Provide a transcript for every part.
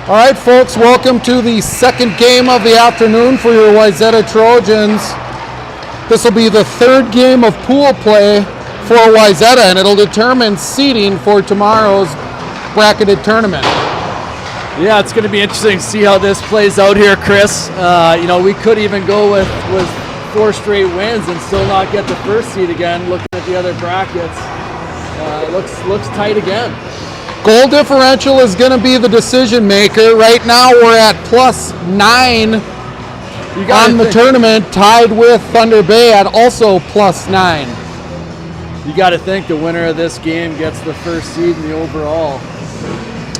All right, folks, welcome to the second game of the afternoon for your Wayzata Trojans. This will be the third game of pool play for Wayzata, and it'll determine seeding for tomorrow's bracketed tournament. Yeah, it's going to be interesting to see how this plays out here, Chris. We could even go with 4 straight wins and still not get the first seed again. Looking at the other brackets, it looks tight again. Goal differential is going to be the decision maker. Right now we're at +9 on the tournament, tied with Thunder Bay at also +9. You got to think the winner of this game gets the first seed in the overall.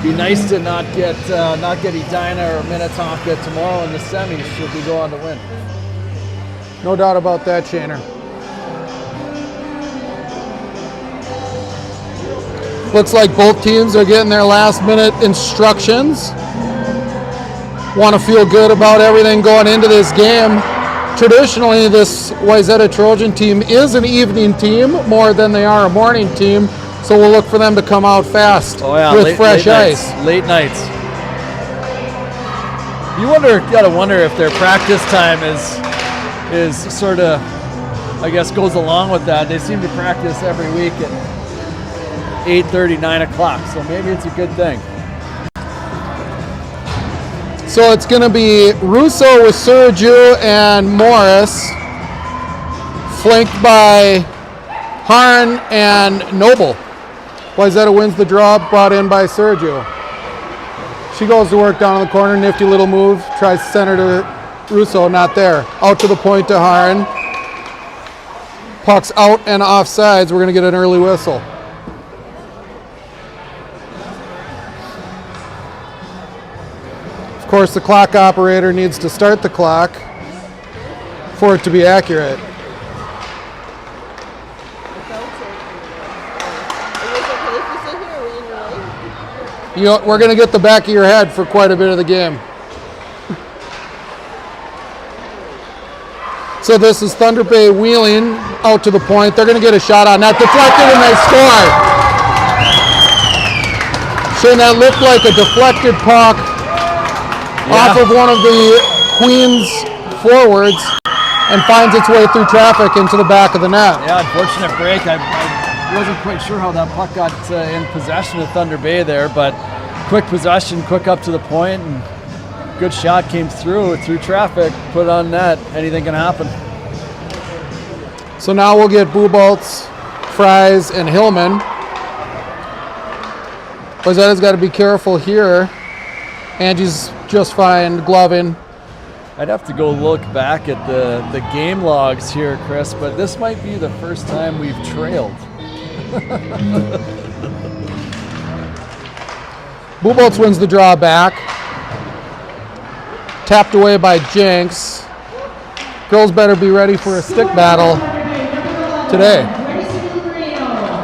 Be nice to not get Edina or Minnetonka tomorrow in the semis should we go on to win. No doubt about that, Shaner. Looks like both teams are getting their last minute instructions. Want to feel good about everything going into this game. Traditionally, this Wayzata Trojan team is an evening team more than they are a morning team, so we'll look for them to come out fast with fresh ice. Late nights. You gotta wonder if their practice time is sort of, I guess, goes along with that. They seem to practice every week at 8:30, 9 o'clock, so maybe it's a good thing. So it's going to be Russo with Sergiu and Morris, flanked by Harn and Noble. Wayzata wins the draw, brought in by Sergiu. She goes to work down in the corner, nifty little move, tries to center to Russo, not there. Out to the point to Harn. Puck's out and offsides, we're going to get an early whistle. Of course, the clock operator needs to start the clock for it to be accurate. We're going to get the back of your head for quite a bit of the game. So this is Thunder Bay wheeling out to the point. They're going to get a shot on that, deflected, and they score. Shane, that looked like a deflected puck. Off of one of the Queens forwards and finds its way through traffic into the back of the net. Yeah, unfortunate break. I wasn't quite sure how that puck got in possession of Thunder Bay there, but quick possession, quick up to the point, and good shot came through traffic, put it on net. Anything can happen. So now we'll get Buboltz, Fries, and Hillman. Wayzata's got to be careful here. Angie's just fine, gloving. I'd have to go look back at the game logs here, Chris, but this might be the first time we've trailed. Buboltz wins the draw back. Tapped away by Jenks. Girls better be ready for a stick battle today.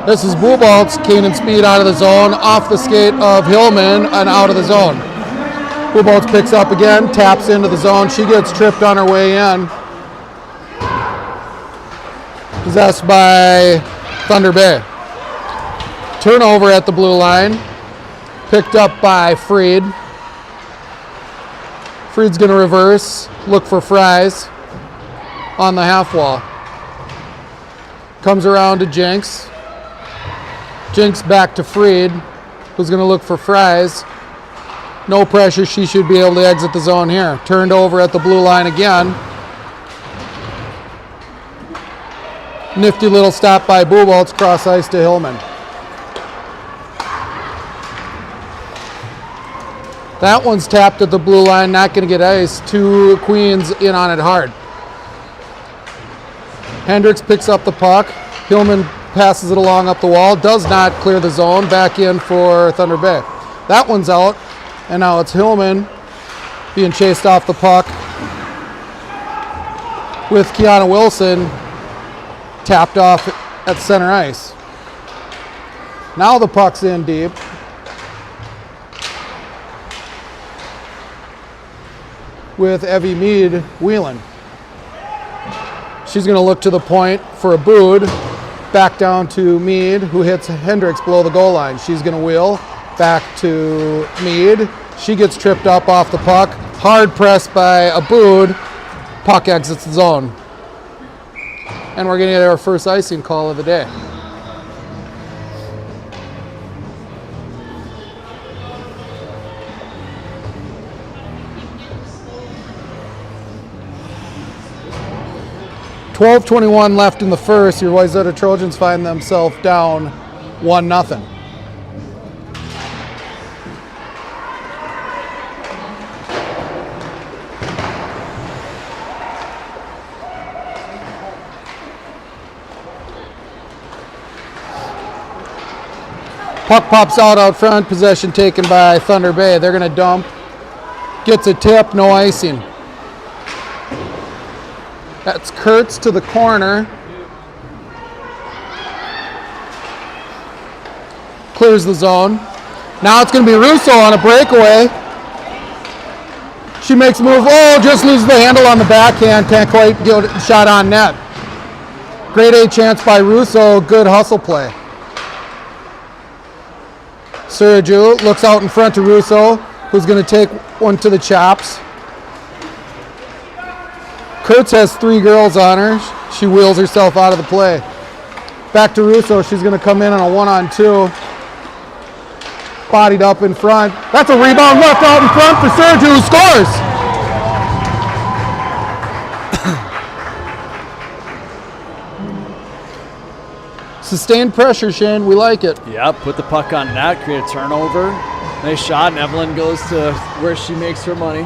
This is Buboltz, Keenan speed out of the zone, off the skate of Hillman and out of the zone. Buboltz picks up again, taps into the zone. She gets tripped on her way in. Possessed by Thunder Bay. Turnover at the blue line. Picked up by Freed. Freed's going to reverse, look for Fries on the half wall. Comes around to Jenks. Jenks back to Freed, who's going to look for Fries. No pressure, she should be able to exit the zone here. Turned over at the blue line again. Nifty little stop by Buboltz, cross ice to Hillman. That one's tapped at the blue line, not going to get ice. 2 Queens in on it hard. Hendricks picks up the puck. Hillman passes it along up the wall, does not clear the zone, back in for Thunder Bay. That one's out. And now it's Hillman being chased off the puck with Kiana Wilson tapped off at center ice. Now the puck's in deep. With Evie Mead wheeling. She's going to look to the point for a boot. Back down to Mead, who hits Hendricks below the goal line. She's going to wheel back to Mead. She gets tripped up off the puck. Hard pressed by Abood. Puck exits the zone. And we're going to get our first icing call of the day. .12:21 left in the first. Your Wayzata Trojans find themselves down 1-0. Puck pops out front. Possession taken by Thunder Bay. They're going to dump. Gets a tip. No icing. That's Kurtz to the corner. Clears the zone. Now it's going to be Russo on a breakaway. She makes a move. Oh, just loses the handle on the backhand. Can't quite get a shot on net. Grade A chance by Russo. Good hustle play. Sergio looks out in front to Russo, who's going to take one to the chops. Kurtz has 3 girls on her. She wheels herself out of the play. Back to Russo. She's going to come in on a 1-on-2. Bodied up in front. That's a rebound left out in front for Sergio, who scores. Sustained pressure, Shane. We like it. Yep, put the puck on net, create a turnover. Nice shot, and Evelyn goes to where she makes her money.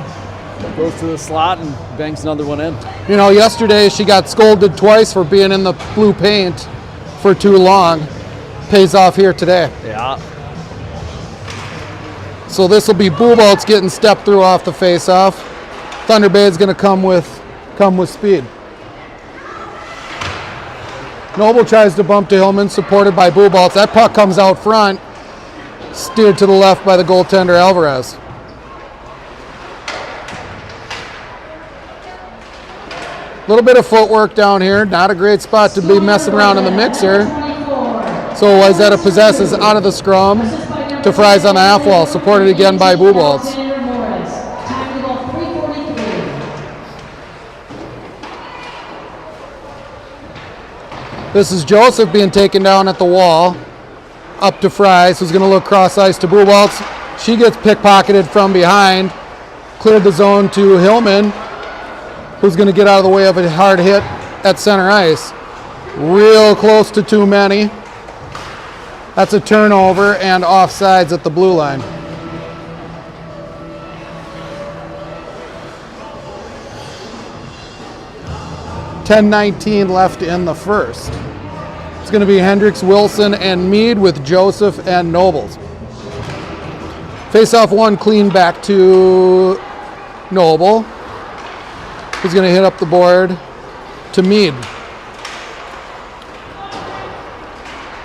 Goes to the slot and bangs another one in. You know, yesterday she got scolded twice for being in the blue paint for too long. Pays off here today. Yeah. So this will be Buboltz getting stepped through off the face-off. Thunder Bay is going to come with speed. Noble tries to bump to Hillman, supported by Buboltz. That puck comes out front, steered to the left by the goaltender Alvarez. A little bit of footwork down here. Not a great spot to be messing around in the mixer. So Wayzata possesses out of the scrum to Fries on the half wall, supported again by Buboltz. This is Joseph being taken down at the wall. Up to Fries, who's going to look cross ice to Buboltz. She gets pickpocketed from behind. Cleared the zone to Hillman, who's going to get out of the way of a hard hit at center ice. Real close to too many. That's a turnover and offsides at the blue line. .10:19 left in the first. It's going to be Hendricks, Wilson, and Mead with Joseph and Nobles. Face-off one clean back to Noble. He's going to hit up the board to Mead.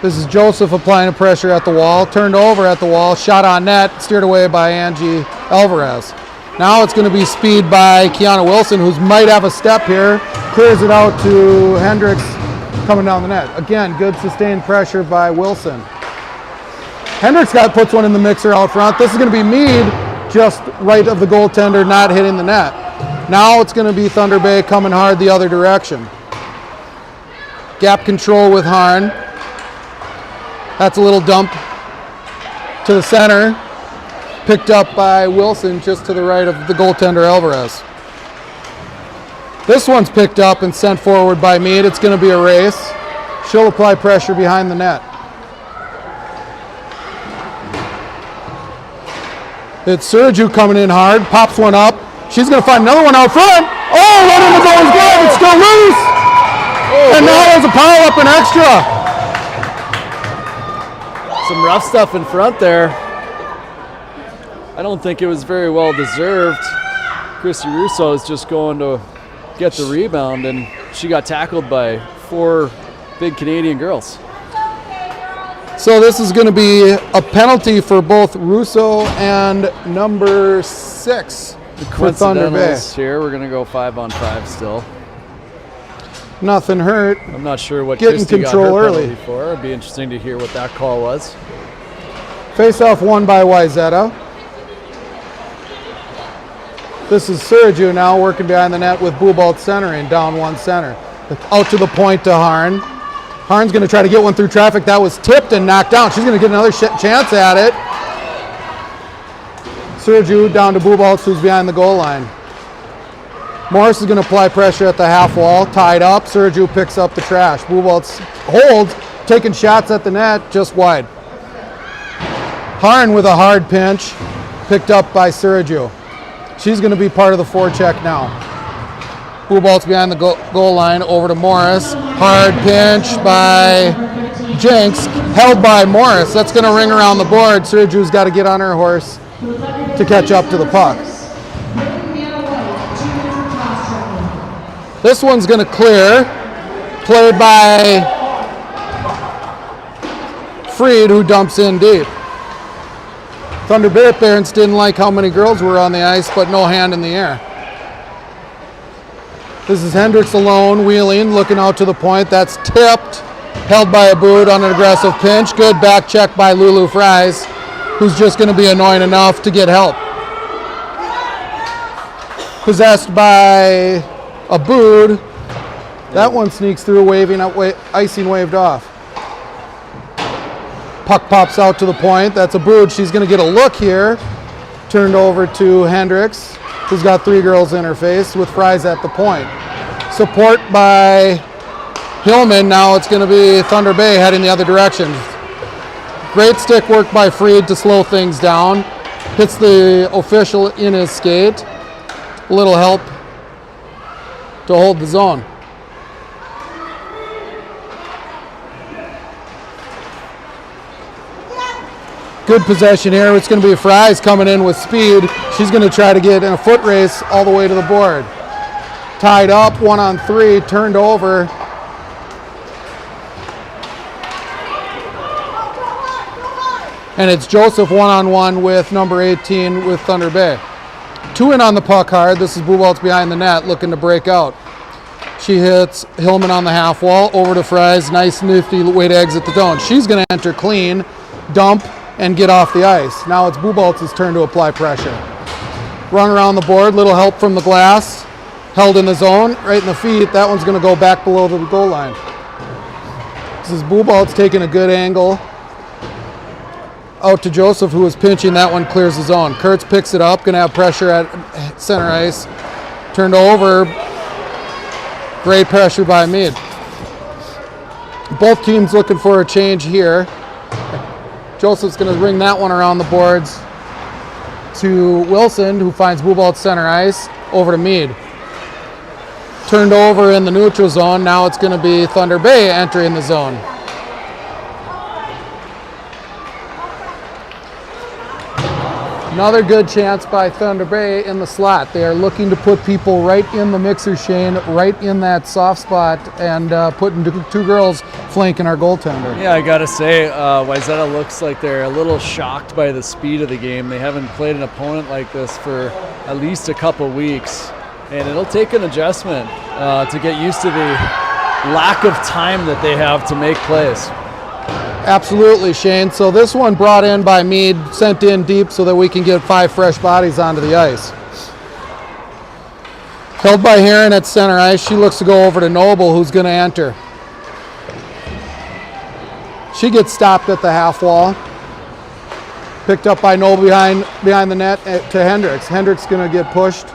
This is Joseph applying pressure at the wall. Turned over at the wall. Shot on net. Steered away by Angie Alvarez. Now it's going to be speed by Kiana Wilson, who might have a step here. Clears it out to Hendricks coming down the net. Again, good sustained pressure by Wilson. Hendricks puts one in the mixer out front. This is going to be Mead, just right of the goaltender, not hitting the net. Now it's going to be Thunder Bay coming hard the other direction. Gap control with Harn. That's a little dump to the center. Picked up by Wilson just to the right of the goaltender Alvarez. This one's picked up and sent forward by Mead. It's going to be a race. She'll apply pressure behind the net. It's Sergio coming in hard. Pops one up. She's going to find another one out front. Oh, one in the goal is good. It's still loose. And now there's a pile up and extra. Some rough stuff in front there. I don't think it was very well deserved. Christy Russo is just going to get the rebound, and she got tackled by 4 big Canadian girls. So this is going to be a penalty for both Russo and number 6 for Thunder Bay. Here, we're going to go 5-on-5 still. Nothing hurt. I'm not sure what Getting Christy control got her early. penalty for. It'd be interesting to hear what that call was. Face-off won by Wayzata. This is Suraju now working behind the net with Bubolt centering, down one center. Out to the point to Harn. Harn's going to try to get one through traffic. That was tipped and knocked down. She's going to get another chance at it. Suraju down to Bubolt, who's behind the goal line. Morris is going to apply pressure at the half wall, tied up. Suraju picks up the trash. Bubolt's holds, taking shots at the net, just wide. Harn with a hard pinch, picked up by Suraju. She's going to be part of the forecheck now. Bubolt's behind the goal line, over to Morris. Hard pinch by Jenks, held by Morris. That's going to ring around the board. Suraju's got to get on her horse to catch up to the puck. This one's going to clear, played by Freed, who dumps in deep. Thunder Bay parents didn't like how many girls were on the ice, but no hand in the air. This is Hendricks alone, wheeling, looking out to the point. That's tipped, held by a boot on an aggressive pinch. Good back check by Lulu Fries, who's just going to be annoying enough to get help. Possessed by a boot. That one sneaks through, waving up, icing waved off. Puck pops out to the point. That's a boot. She's going to get a look here. Turned over to Hendricks, who's got three girls in her face with Fries at the point. Support by Hillman. Now it's going to be Thunder Bay heading the other direction. Great stick work by Freed to slow things down. Hits the official in his skate. A little help to hold the zone. Good possession here. It's going to be Fries coming in with speed. She's going to try to get in a foot race all the way to the board. Tied up, 1-on-3, turned over. And it's Joseph 1-on-1 with number 18 with Thunder Bay. 2 in on the puck hard. This is Bubolt's behind the net looking to break out. She hits Hillman on the half wall, over to Fries. Nice nifty way to exit the zone. She's going to enter clean, dump, and get off the ice. Now it's Bubolt's turn to apply pressure. Run around the board, little help from the glass. Held in the zone, right in the feet. That one's going to go back below the goal line. This is Bubolt's taking a good angle. Out to Joseph, who was pinching. That one clears the zone. Kurtz picks it up, going to have pressure at center ice. Turned over. Great pressure by Mead. Both teams looking for a change here. Joseph's going to bring that one around the boards to Wilson, who finds Bubolt center ice, over to Mead. Turned over in the neutral zone. Now it's going to be Thunder Bay entering the zone. Another good chance by Thunder Bay in the slot. They are looking to put people right in the mixer, Shane, right in that soft spot, and putting two girls flanking our goaltender. Yeah, I gotta say, Wayzata looks like they're a little shocked by the speed of the game. They haven't played an opponent like this for at least a couple weeks, and it'll take an adjustment to get used to the lack of time that they have to make plays. Absolutely, Shane. So this one brought in by Mead, sent in deep so that we can get 5 fresh bodies onto the ice. Held by Heron at center ice. She looks to go over to Noble, who's going to enter. She gets stopped at the half wall. Picked up by Noble behind the net to Hendricks. Hendricks going to get pushed.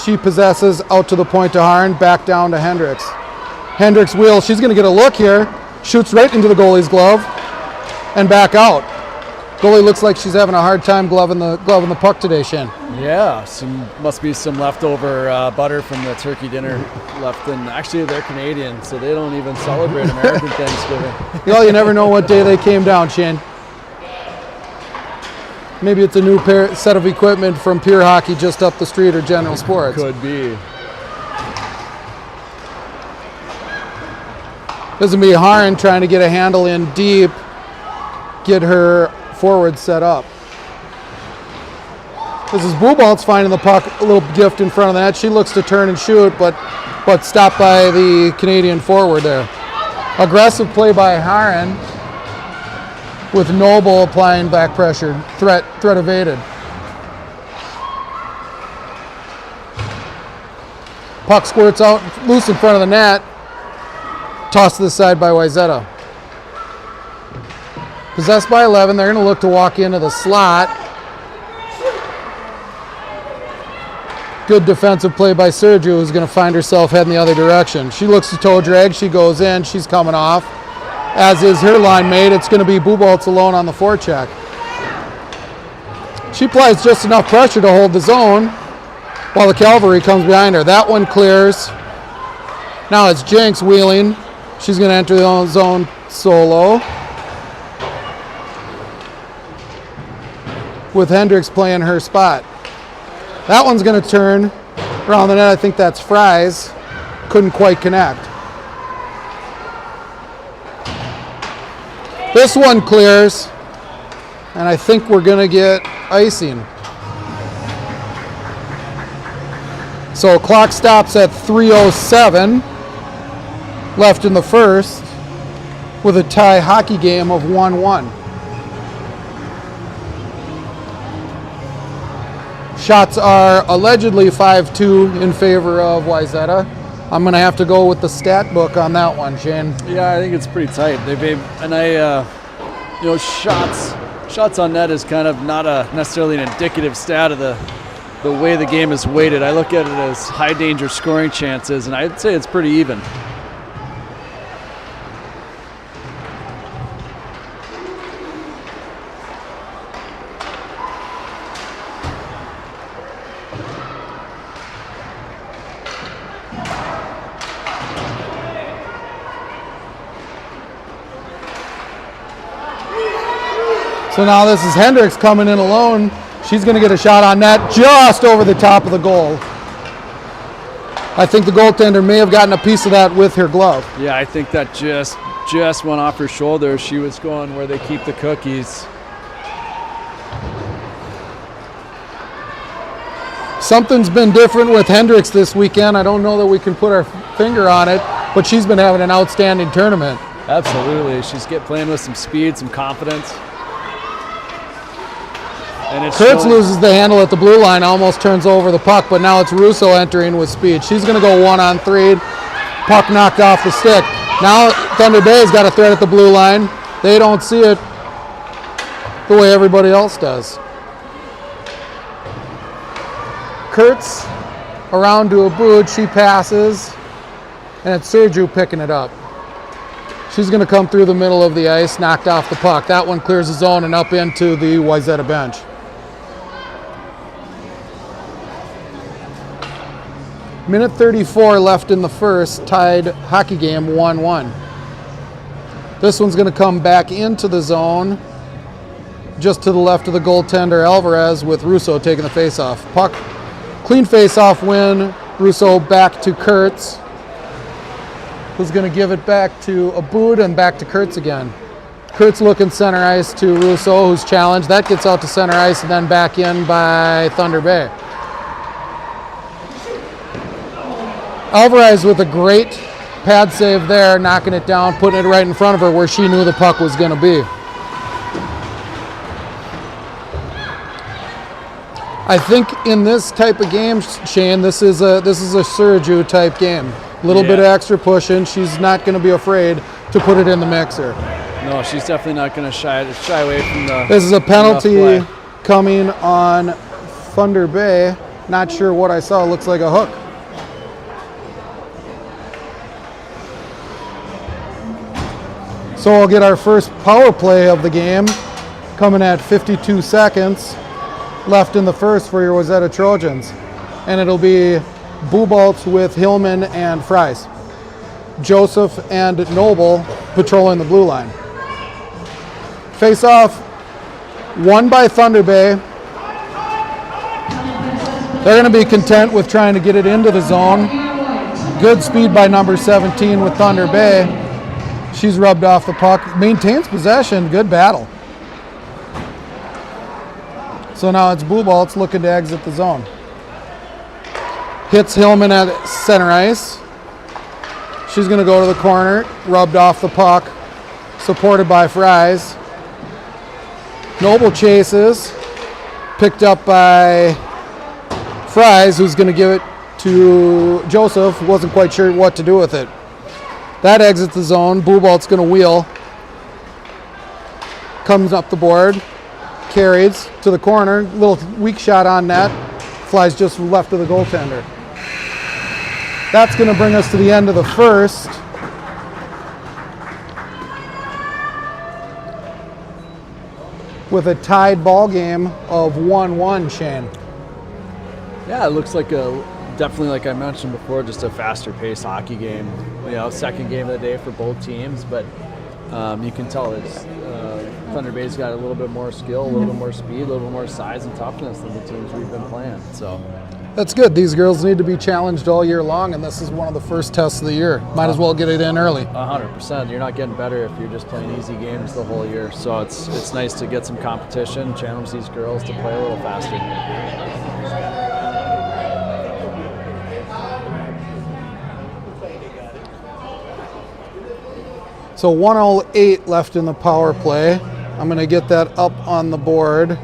She possesses out to the point to Harn, back down to Hendricks. Hendricks wheels. She's going to get a look here. Shoots right into the goalie's glove and back out. Goalie looks like she's having a hard time gloving the puck today, Shane. Yeah, must be some leftover butter from the turkey dinner left. And actually, they're Canadian, so they don't even celebrate American Thanksgiving. Well, you never know what day they came down, Shane. Maybe it's a new set of equipment from Pier Hockey just up the street or General Sports. Could be. This will be Harn trying to get a handle in deep, get her forward set up. This is Bubolt's finding the puck, a little gift in front of the net. She looks to turn and shoot, but stopped by the Canadian forward there. Aggressive play by Harn with Noble applying back pressure. Threat evaded. Puck squirts out loose in front of the net. Tossed to the side by Wayzata. Possessed by 11. They're going to look to walk into the slot. Good defensive play by Sergio, who's going to find herself heading the other direction. She looks to toe drag. She goes in. She's coming off. As is her line mate. It's going to be Buboltz alone on the forecheck. She applies just enough pressure to hold the zone while the cavalry comes behind her. That one clears. Now it's Jenks wheeling. She's going to enter the zone solo. With Hendricks playing her spot. That one's going to turn around the net. I think that's Fries. Couldn't quite connect. This one clears. And I think we're going to get icing. So clock stops at 3:07 left in the first with a tie hockey game of 1-1. Shots are allegedly 5-2 in favor of Wayzata. I'm going to have to go with the stat book on that one, Shane. Yeah, I think it's pretty tight. Shots on net is kind of not necessarily an indicative stat of the way the game is weighted. I look at it as high danger scoring chances, and I'd say it's pretty even. So now this is Hendricks coming in alone. She's going to get a shot on net just over the top of the goal. I think the goaltender may have gotten a piece of that with her glove. Yeah, I think that just went off her shoulder. She was going where they keep the cookies. Something's been different with Hendricks this weekend. I don't know that we can put our finger on it, but she's been having an outstanding tournament. Absolutely. She's playing with some speed, some confidence. And Kurtz loses the handle at the blue line, almost turns over the puck, but now it's Russo entering with speed. She's going to go 1-on-3. Puck knocked off the stick. Now Thunder Bay's got a threat at the blue line. They don't see it the way everybody else does. Kurtz around to Abood. She passes, and it's Sergio picking it up. She's going to come through the middle of the ice, knocked off the puck. That one clears the zone and up into the Wayzata bench. Minute 34 left in the first, tied hockey game 1-1. This one's going to come back into the zone, just to the left of the goaltender Alvarez, with Russo taking the face-off. Puck, clean face-off win. Russo back to Kurtz, who's going to give it back to Abood and back to Kurtz again. Kurtz looking center ice to Russo, who's challenged. That gets out to center ice and then back in by Thunder Bay. Alvarez with a great pad save there, knocking it down, putting it right in front of her where she knew the puck was going to be. I think in this type of game, Shane, this is a Sergio type game. A little bit of extra pushing. She's not going to be afraid to put it in the mixer. No, she's definitely not going to shy away from the. This is a penalty coming on Thunder Bay. Not sure what I saw. Looks like a hook. So we'll get our first power play of the game, coming at 52 seconds left in the first for your Wayzata Trojans. And it'll be Buboltz with Hillman and Fries. Joseph and Noble patrolling the blue line. Face off, won by Thunder Bay. They're going to be content with trying to get it into the zone. Good speed by number 17 with Thunder Bay. She's rubbed off the puck, maintains possession, good battle. So now it's Buboltz looking to exit the zone. Hits Hillman at center ice. She's going to go to the corner, rubbed off the puck, supported by Fries. Noble chases, picked up by Fries, who's going to give it to Joseph. Wasn't quite sure what to do with it. That exits the zone. Blue Balt's going to wheel. Comes up the board. Carries to the corner. Little weak shot on net. Flies just left of the goaltender. That's going to bring us to the end of the first. With a tied ball game of 1-1, Shane. Yeah, it looks like definitely, like I mentioned before, just a faster paced hockey game. Second game of the day for both teams, but you can tell it's Thunder Bay's got a little bit more skill, a little bit more speed, a little bit more size and toughness than the teams we've been playing. So that's good. These girls need to be challenged all year long, and this is one of the first tests of the year. Might as well get it in early. 100%. You're not getting better if you're just playing easy games the whole year. So it's nice to get some competition, challenge these girls to play a little faster. So 1:08 left in the power play. I'm going to get that up on the board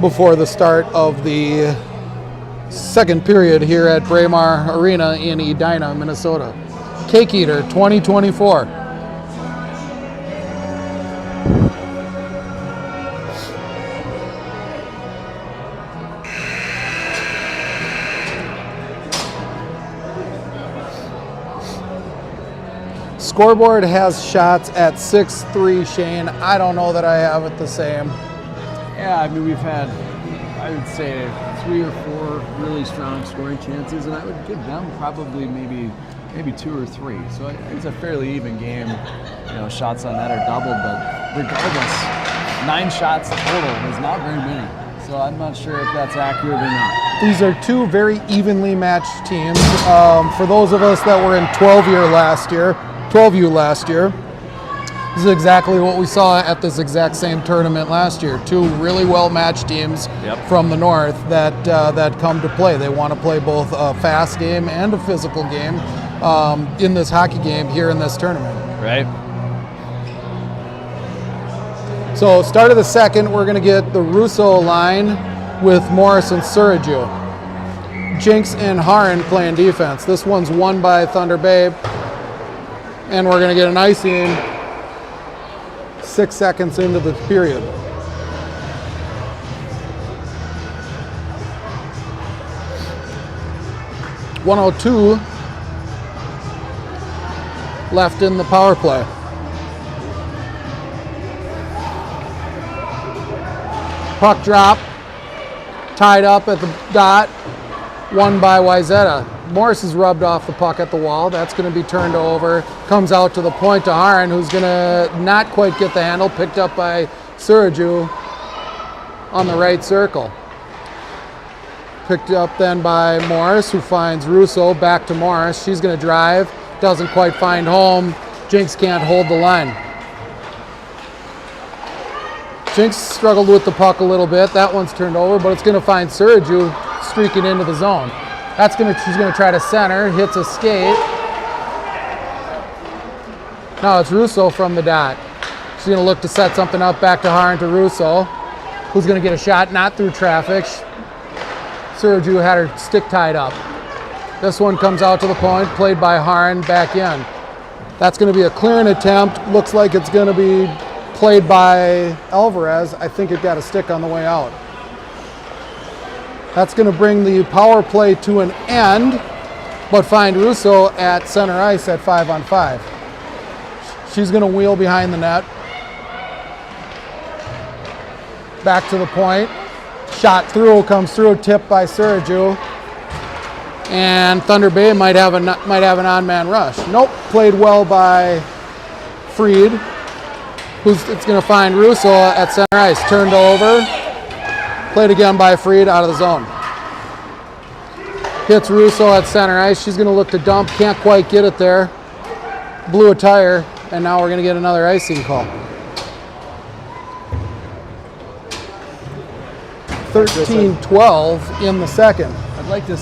before the start of the second period here at Braemar Arena in Edina, Minnesota. Cake Eater 2024. Scoreboard has shots at 6-3, Shane. I don't know that I have it the same. Yeah, I mean, we've had, I would say, 3 or 4 really strong scoring chances, and I would give them probably maybe 2 or 3. So it's a fairly even game. Shots on net are doubled, but regardless, 9 shots total is not very many. So I'm not sure if that's accurate or not. These are 2 very evenly matched teams. For those of us that were in 12U last year, this is exactly what we saw at this exact same tournament last year. 2 really well-matched teams from the north that come to play. They want to play both a fast game and a physical game in this hockey game here in this tournament. Right. So start of the second, we're going to get the Russo line with Morris and Suraju. Jinx and Haran playing defense. This one's won by Thunder Bay. And we're going to get an icing 6 seconds into the period. .102 left in the power play. Puck drop, tied up at the dot, won by Wayzata. Morris is rubbed off the puck at the wall. That's going to be turned over. Comes out to the point to Haran, who's going to not quite get the handle. Picked up by Suraju on the right circle. Picked up then by Morris, who finds Russo. Back to Morris. She's going to drive. Doesn't quite find home. Jinx can't hold the line. Jinx struggled with the puck a little bit. That one's turned over, but it's going to find Suraju streaking into the zone. She's going to try to center, hits a skate. Now it's Russo from the dot. She's going to look to set something up back to Haran to Russo, who's going to get a shot, not through traffic. Suraju had her stick tied up. This one comes out to the point, played by Haran, back in. That's going to be a clearing attempt. Looks like it's going to be played by Alvarez. I think it got a stick on the way out. That's going to bring the power play to an end, but find Russo at center ice at 5-on-5. She's going to wheel behind the net. Back to the point. Shot through, comes through, tipped by Suraju. And Thunder Bay might have an on-man rush. Nope, played well by Freed. It's going to find Russo at center ice. Turned over. Played again by Freed out of the zone. Hits Russo at center ice. She's going to look to dump. Can't quite get it there. Blew a tire, and now we're going to get another icing call. 13-12 in the second. I'd like to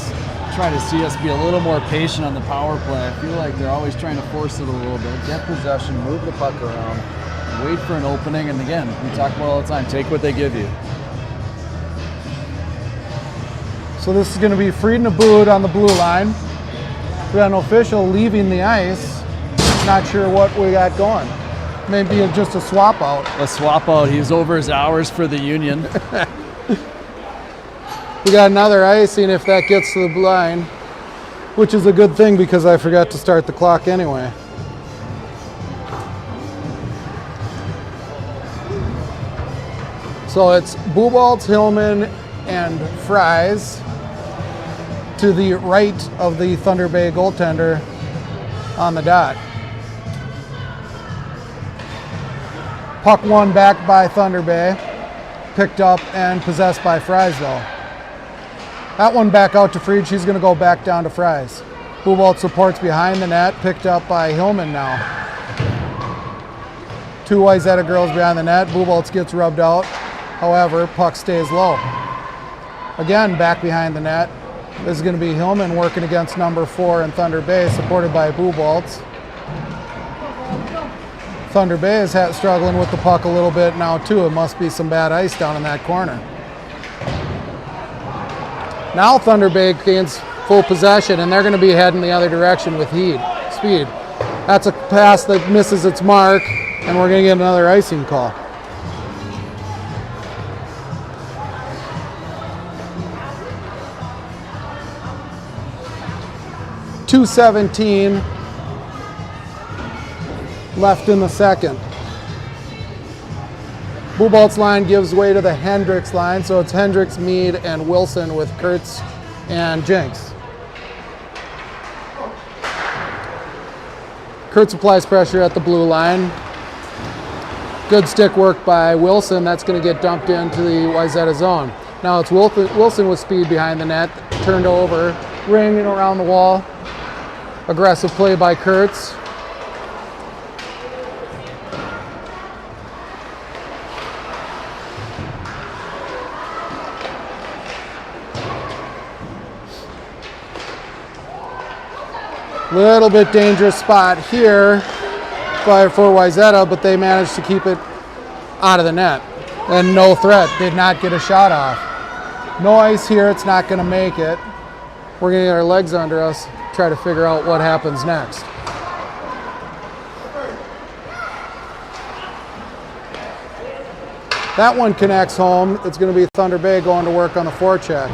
try to see us be a little more patient on the power play. I feel like they're always trying to force it a little bit. Get possession, move the puck around, wait for an opening, and again, we talk about all the time, take what they give you. So this is going to be Frieden Abood on the blue line. We got an official leaving the ice. Not sure what we got going. Maybe just a swap out. A swap out. He's over his hours for the union. We got another icing if that gets to the line, which is a good thing because I forgot to start the clock anyway. So it's Buboltz, Hillman, and Fries to the right of the Thunder Bay goaltender on the dot. Puck won back by Thunder Bay, picked up and possessed by Fries though. That one back out to Fried, she's gonna go back down to Fries. Buboltz supports behind the net, picked up by Hillman now. Two Wayzata girls behind the net, Buboltz gets rubbed out. However, puck stays low. Again, back behind the net. This is gonna be Hillman working against number 4 in Thunder Bay, supported by Buboltz. Thunder Bay is struggling with the puck a little bit now too. It must be some bad ice down in that corner. Now Thunder Bay gains full possession and they're going to be heading the other direction with speed. That's a pass that misses its mark and we're going to get another icing call. .217 left in the second. Buboltz line gives way to the Hendricks line, so it's Hendricks, Mead, and Wilson with Kurtz and Jenks. Kurtz applies pressure at the blue line. Good stick work by Wilson. That's going to get dumped into the Wayzata zone. Now it's Wilson with speed behind the net, turned over, ringing around the wall. Aggressive play by Kurtz. Little bit dangerous spot here for Wayzata, but they managed to keep it out of the net. And no threat, did not get a shot off. No ice here, it's not gonna make it. We're gonna get our legs under us, try to figure out what happens next. That one connects home. It's gonna be Thunder Bay going to work on the forecheck.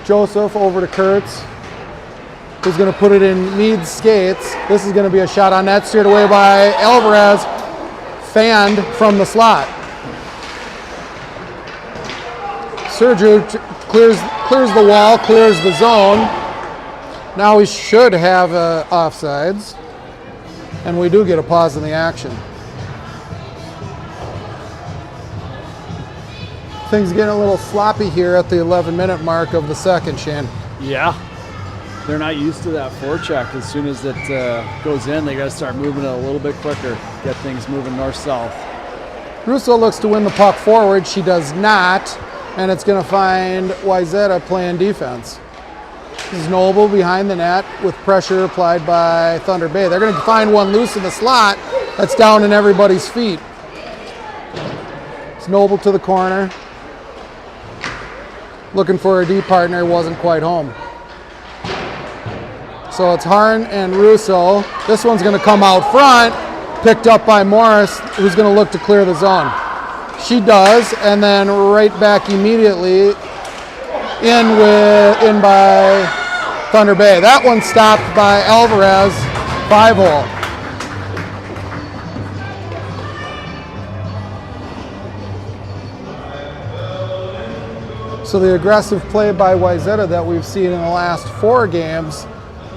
Joseph over to Kurtz, who's going to put it in Mead's skates. This is going to be a shot on net, steered away by Alvarez, fanned from the slot. Sergio clears the wall, clears the zone. Now we should have offsides, and we do get a pause in the action. Things getting a little sloppy here at the 11-minute mark of the second, Shane. Yeah. They're not used to that forecheck. As soon as it goes in, they got to start moving it a little bit quicker, get things moving north-south. Russo looks to win the puck forward. She does not, and it's going to find Wayzata playing defense. This is Noble behind the net with pressure applied by Thunder Bay. They're going to find one loose in the slot. That's down in everybody's feet. It's Noble to the corner. Looking for a D partner, wasn't quite home. So it's Harn and Russo. This one's going to come out front, picked up by Morris, who's going to look to clear the zone. She does, and then right back immediately in by Thunder Bay. That one stopped by Alvarez, 5-hole. So the aggressive play by Wayzata that we've seen in the last 4 games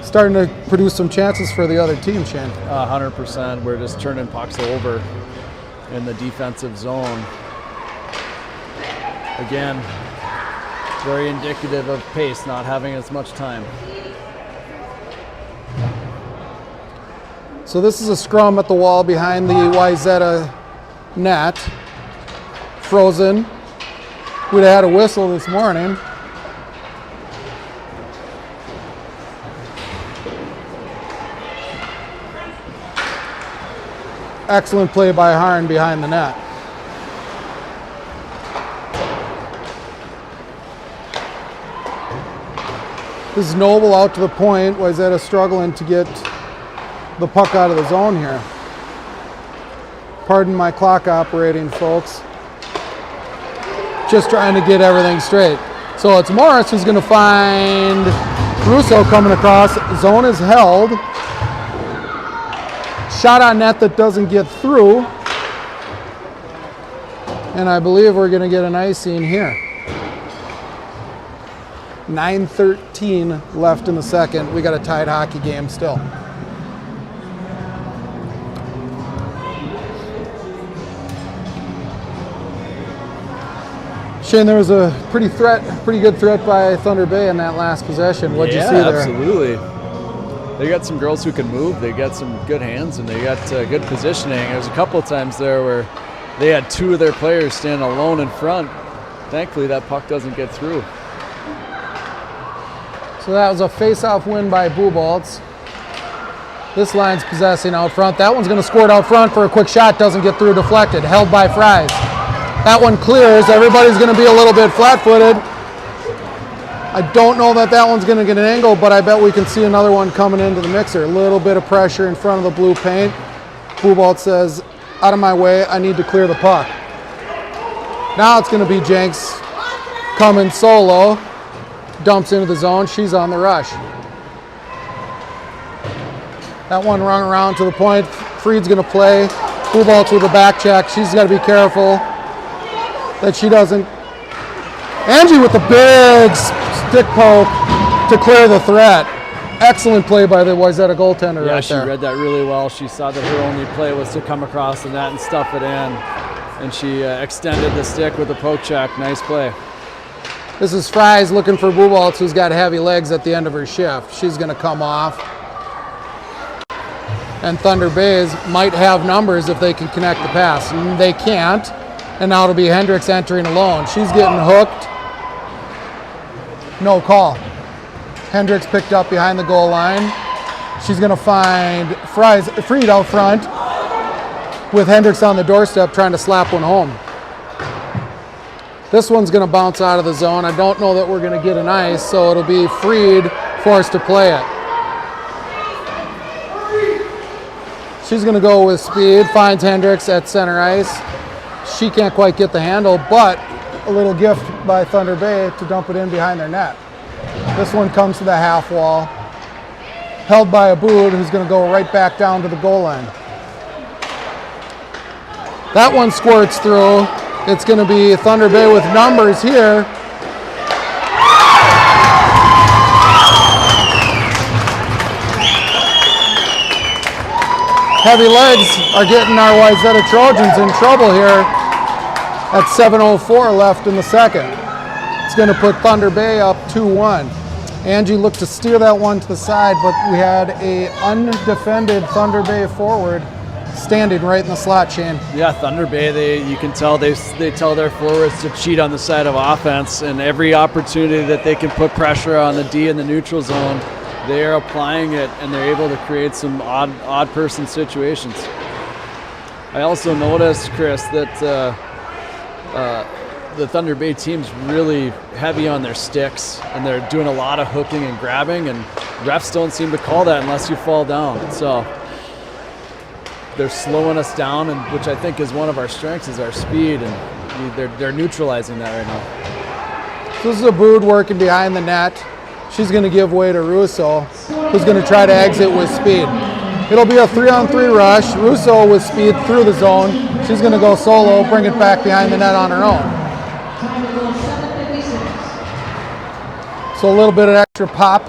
starting to produce some chances for the other team, Shane. 100%. We're just turning pucks over in the defensive zone. Again, very indicative of pace, not having as much time. So this is a scrum at the wall behind the Wayzata net. Frozen. We'd have had a whistle this morning. Excellent play by Harn behind the net. This is Noble out to the point. Wayzata struggling to get the puck out of the zone here. Pardon my clock operating, folks. Just trying to get everything straight. So it's Morris who's going to find Russo coming across. Zone is held. Shot on net that doesn't get through. And I believe we're going to get an icing here. 9:13 left in the second. We got a tied hockey game still. Shane, there was a pretty good threat by Thunder Bay in that last possession. What'd you see there? Absolutely. They got some girls who can move. They got some good hands, and they got good positioning. There's a couple of times there where they had two of their players stand alone in front. Thankfully, that puck doesn't get through. So that was a face-off win by Bubolts. This line's possessing out front. That one's going to score it out front for a quick shot. Doesn't get through, deflected. Held by Fries. That one clears. Everybody's going to be a little bit flat-footed. I don't know that one's going to get an angle, but I bet we can see another one coming into the mixer. A little bit of pressure in front of the blue paint. Bubolts says, out of my way, I need to clear the puck. Now it's going to be Jenks coming solo. Dumps into the zone. She's on the rush. That one rung around to the point. Freed's going to play. Bubolts with a back check. She's got to be careful that she doesn't. Angie with the big stick poke to clear the threat. Excellent play by the Wayzata goaltender right there. Yeah, she read that really well. She saw that her only play was to come across the net and stuff it in. And she extended the stick with a poke check. Nice play. This is Fries looking for Bubolts, who's got heavy legs at the end of her shift. She's going to come off. And Thunder Bays might have numbers if they can connect the pass. And they can't. And now it'll be Hendricks entering alone. She's getting hooked. No call. Hendricks picked up behind the goal line. She's going to find Freed out front with Hendricks on the doorstep trying to slap one home. This one's going to bounce out of the zone. I don't know that we're going to get an ice, so it'll be Freed forced to play it. She's going to go with speed, finds Hendricks at center ice. She can't quite get the handle, but a little gift by Thunder Bay to dump it in behind their net. This one comes to the half wall, held by Abood, who's going to go right back down to the goal line. That one squirts through. It's going to be Thunder Bay with numbers here. Heavy legs are getting our Wayzata Trojans in trouble here at 7:04 left in the second. It's going to put Thunder Bay up 2-1. Angie looked to steer that one to the side, but we had a undefended Thunder Bay forward standing right in the slot, Shane. Yeah, Thunder Bay, you can tell they tell their forwards to cheat on the side of offense, and every opportunity that they can put pressure on the D in the neutral zone, they are applying it, and they're able to create some odd person situations. I also noticed, Chris, that the Thunder Bay team's really heavy on their sticks, and they're doing a lot of hooking and grabbing, and refs don't seem to call that unless you fall down. So they're slowing us down, and which I think is one of our strengths is our speed, and they're neutralizing that right now. This is Abood working behind the net. She's going to give way to Russo, who's going to try to exit with speed. It'll be a 3-on-3 rush. Russo with speed through the zone. She's going to go solo, bring it back behind the net on her own. So a little bit of extra pop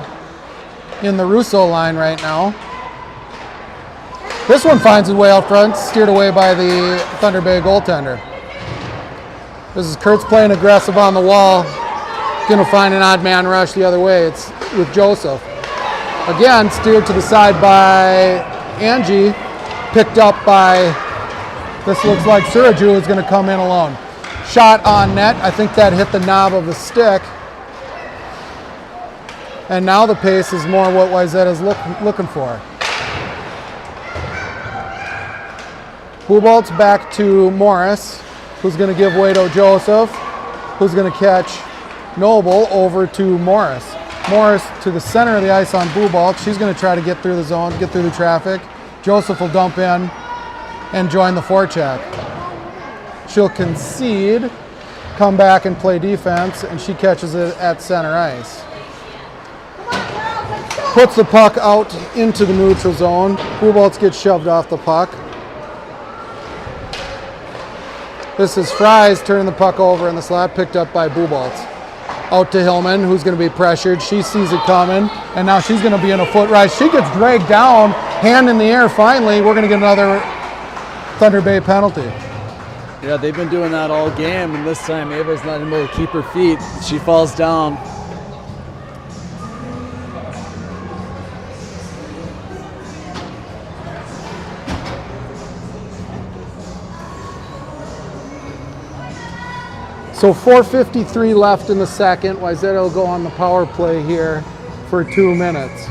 in the Russo line right now. This one finds its way out front, steered away by the Thunder Bay goaltender. This is Kurtz playing aggressive on the wall. Going to find an odd man rush the other way. It's with Joseph. Again, steered to the side by Angie. Picked up by, this looks like Suraju is going to come in alone. Shot on net. I think that hit the knob of the stick. And now the pace is more what Wayzata is looking for. Bubolts back to Morris, who's going to give way to Joseph, who's going to catch Noble over to Morris. Morris to the center of the ice on Bubolt. She's going to try to get through the zone, get through the traffic. Joseph will dump in and join the forecheck. She'll concede, come back and play defense, and she catches it at center ice. Puts the puck out into the neutral zone. Bubolt gets shoved off the puck. This is Fries turning the puck over in the slot, picked up by Bubolt. Out to Hillman, who's going to be pressured. She sees it coming, and now she's going to be in a foot race. She gets dragged down, hand in the air. Finally, we're going to get another Thunder Bay penalty. Yeah, they've been doing that all game, and this time Ava's not able to keep her feet. She falls down. So 4:53 left in the second. Wayzata will go on the power play here for 2 minutes.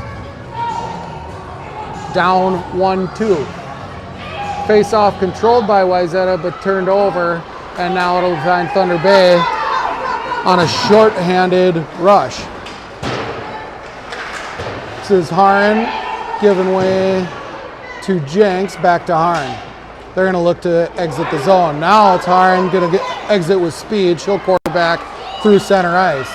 Down 1-2. Face-off controlled by Wayzata, but turned over, and now it'll find Thunder Bay on a short-handed rush. This is Haran giving way to Jenks, back to Haran. They're going to look to exit the zone. Now it's Haran going to exit with speed. She'll quarterback through center ice.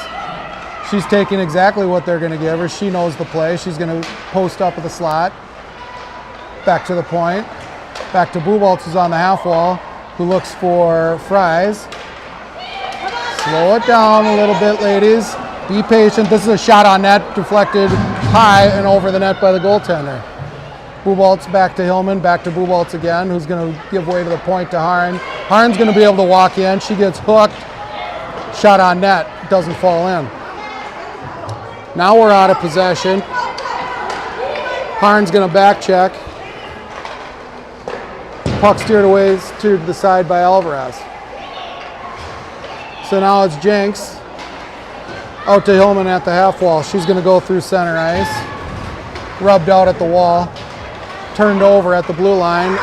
She's taking exactly what they're going to give her. She knows the play. She's going to post up at the slot. Back to the point. Back to Bubolt, who's on the half wall, who looks for Fries. Slow it down a little bit, ladies. Be patient. This is a shot on net, deflected high and over the net by the goaltender. Bubolt's back to Hillman, back to Bubolt's again, who's going to give way to the point to Haran. Haran's going to be able to walk in. She gets hooked. Shot on net. Doesn't fall in. Now we're out of possession. Haran's going to back check. Puck steered away to the side by Alvarez. So now it's Jenks. Out to Hillman at the half wall. She's going to go through center ice. Rubbed out at the wall. Turned over at the blue line.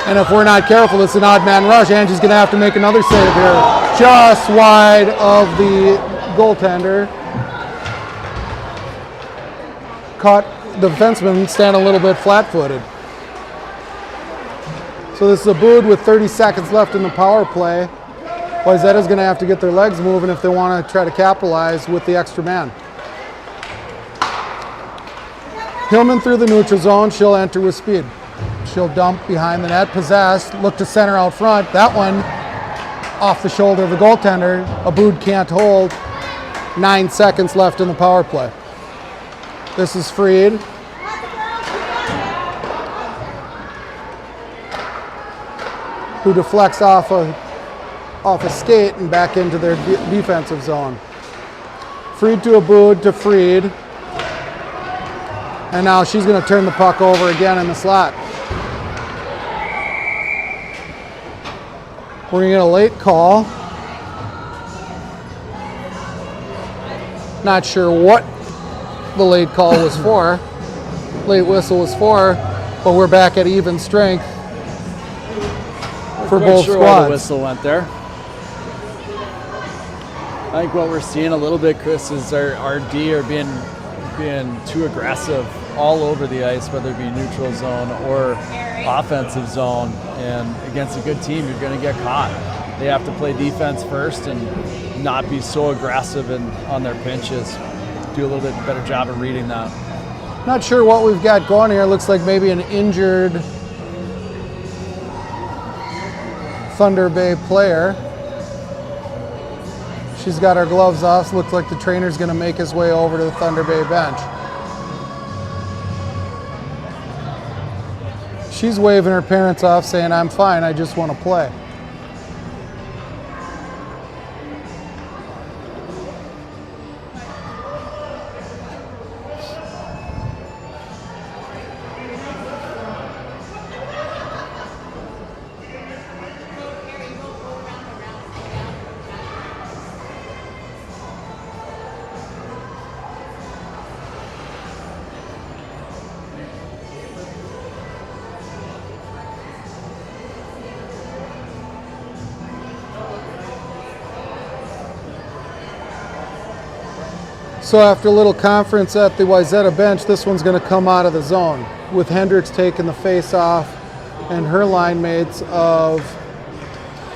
And if we're not careful, it's an odd man rush. Angie's going to have to make another save here. Just wide of the goaltender. Caught the defenseman stand a little bit flat-footed. So this is Abood with 30 seconds left in the power play. Wayzata's going to have to get their legs moving if they want to try to capitalize with the extra man. Hillman through the neutral zone. She'll enter with speed. She'll dump behind the net. Possessed. Look to center out front. That one off the shoulder of the goaltender. Abood can't hold. 9 seconds left in the power play. This is Freed. Who deflects off a skate and back into their defensive zone. Freed to Abood to Freed. And now she's going to turn the puck over again in the slot. We're going to get a late call. Not sure what the late call was for. Late whistle was for, but we're back at even strength for both sure squads. Why the whistle went there. I think what we're seeing a little bit, Chris, is our D are being too aggressive all over the ice, whether it be neutral zone or offensive zone. And against a good team, you're going to get caught. They have to play defense first and not be so aggressive on their pinches. Do a little bit better job of reading that. Not sure what we've got going here. Looks like maybe an injured Thunder Bay player. She's got her gloves off. Looks like the trainer's going to make his way over to the Thunder Bay bench. She's waving her parents off saying, "I'm fine, I just want to play." So after a little conference at the Wayzata bench, this one's going to come out of the zone with Hendricks taking the face off and her line mates of...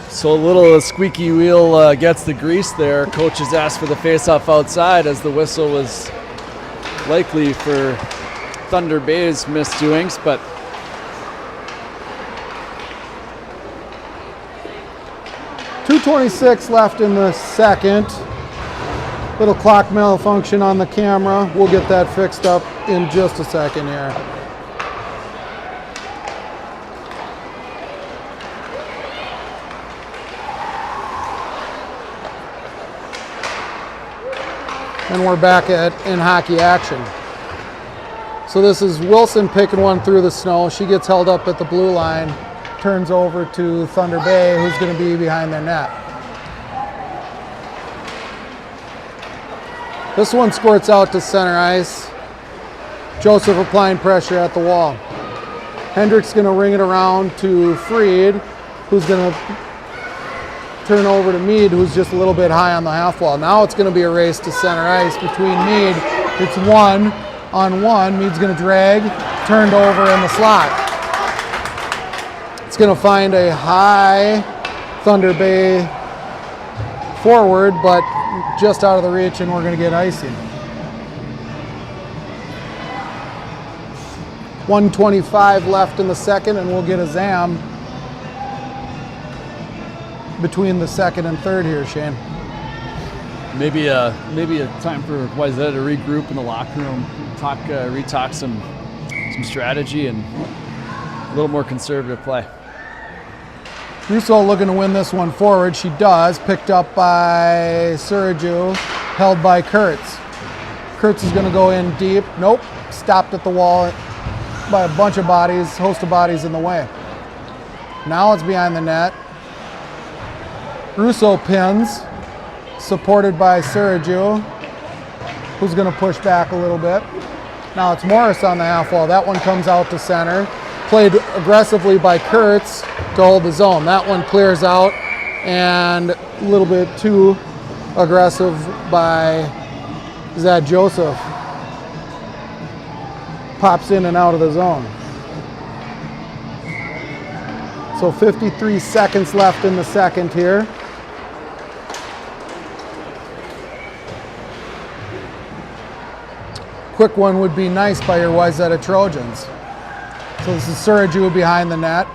So a little squeaky wheel gets the grease there. Coaches asked for the face-off outside as the whistle was likely for Thunder Bay's misdoings, but .226 left in the second. Little clock malfunction on the camera. We'll get that fixed up in just a second here. And we're back in hockey action. So this is Wilson picking one through the snow. She gets held up at the blue line, turns over to Thunder Bay, who's going to be behind their net. This one squirts out to center ice. Joseph applying pressure at the wall. Hendricks going to ring it around to Freed, who's going to turn over to Mead, who's just a little bit high on the half wall. Now it's going to be a race to center ice between Mead. It's 1-on-1. Mead's going to drag, turned over in the slot. It's going to find a high Thunder Bay forward, but just out of the reach, and we're going to get icing. 1:25 left in the second, and we'll get a Zam between the second and third here, Shane. maybe a time for Wayzata to regroup in the locker room, retalk some strategy and a little more conservative play. Russo looking to win this one forward. She does. Picked up by Suraju, held by Kurtz. Kurtz is going to go in deep. Nope. Stopped at the wall by a bunch of bodies, host of bodies in the way. Now it's behind the net. Russo pins, supported by Suraju, who's going to push back a little bit. Now it's Morris on the half wall. That one comes out to center. Played aggressively by Kurtz to hold the zone. That one clears out, and a little bit too aggressive by Zad Joseph. Pops in and out of the zone. So 53 seconds left in the second here. Quick one would be nice by your Wayzata Trojans. So this is Suraju behind the net.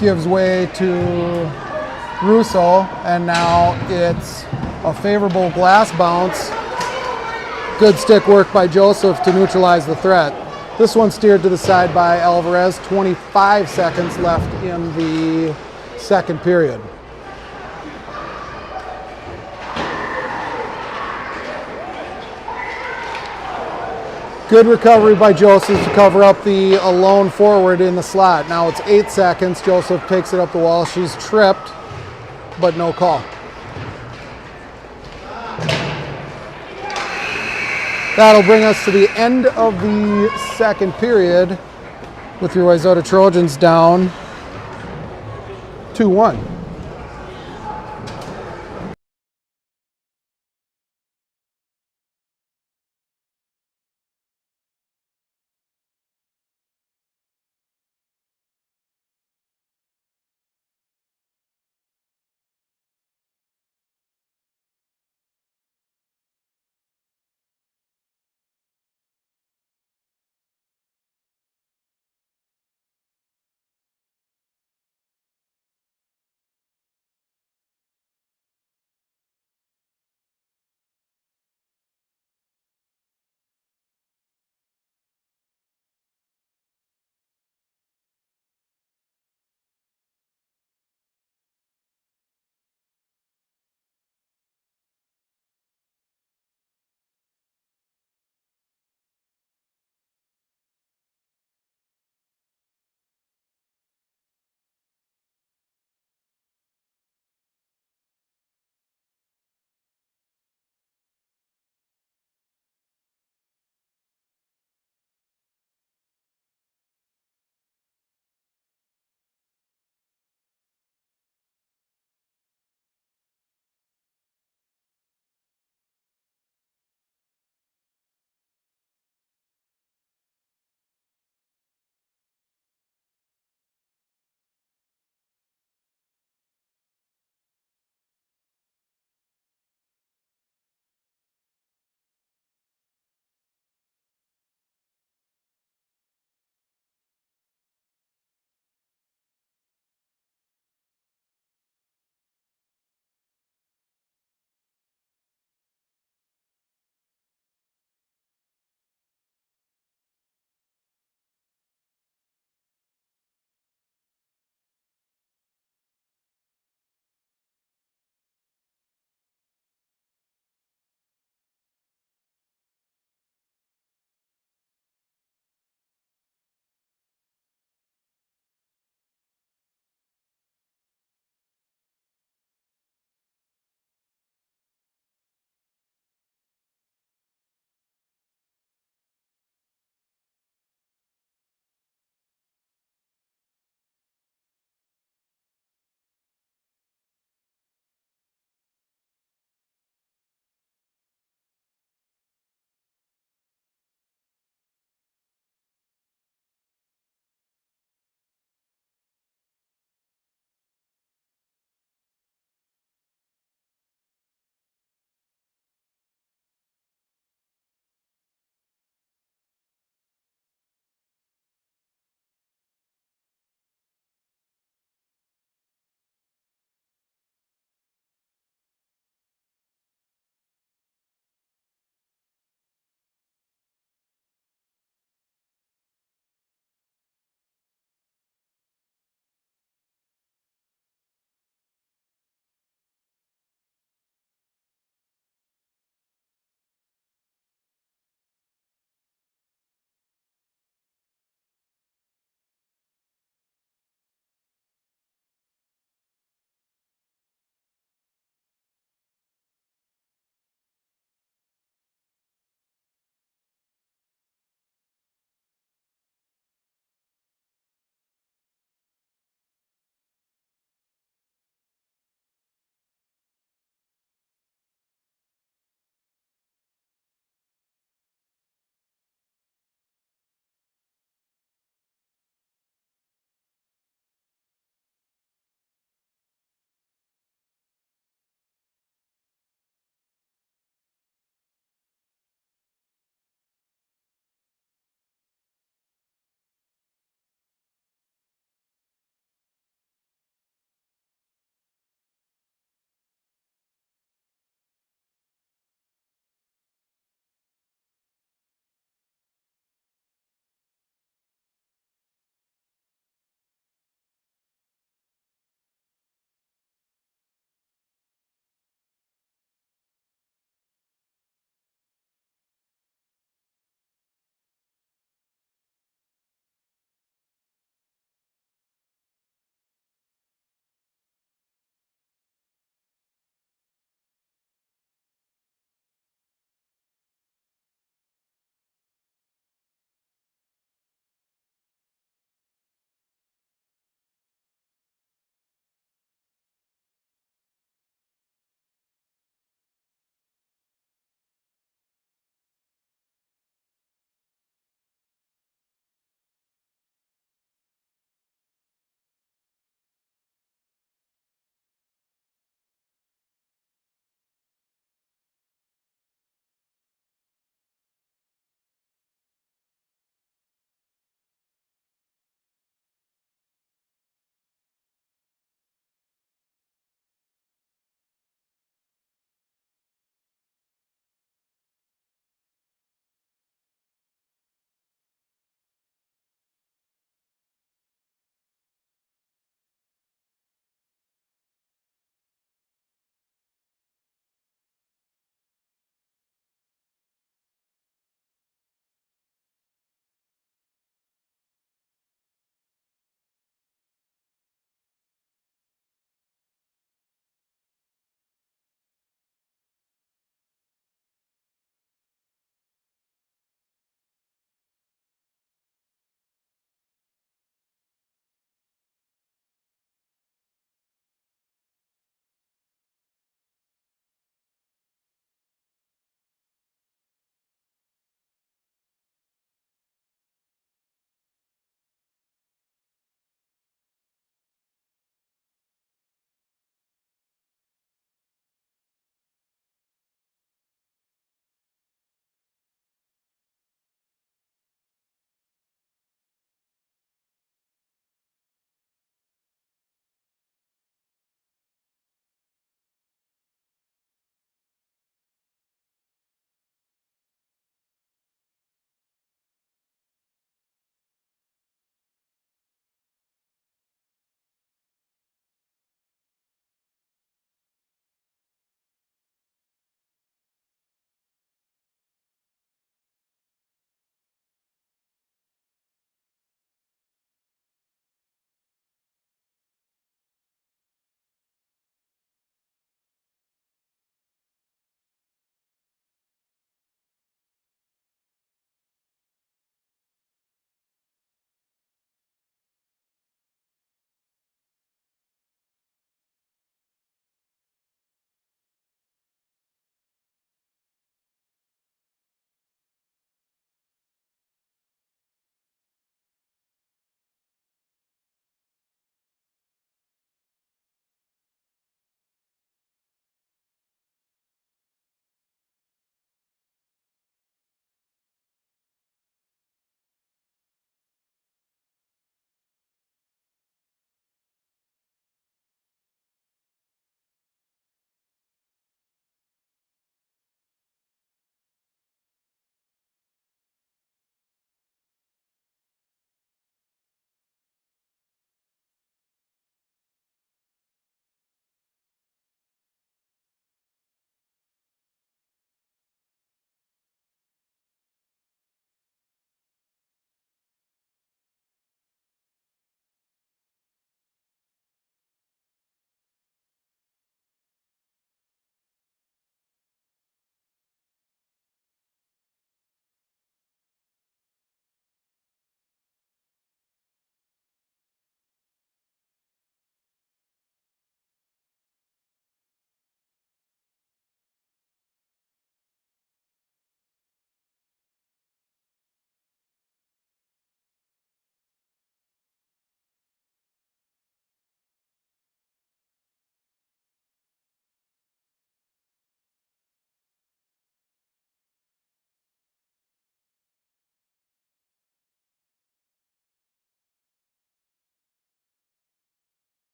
Gives way to Russo, and now it's a favorable glass bounce. Good stick work by Joseph to neutralize the threat. This one steered to the side by Alvarez. 25 seconds left in the second period. Good recovery by Joseph to cover up the alone forward in the slot. Now it's 8 seconds. Joseph takes it up the wall. She's tripped, but no call. That'll bring us to the end of the second period with your Wayzata Trojans down 2-1.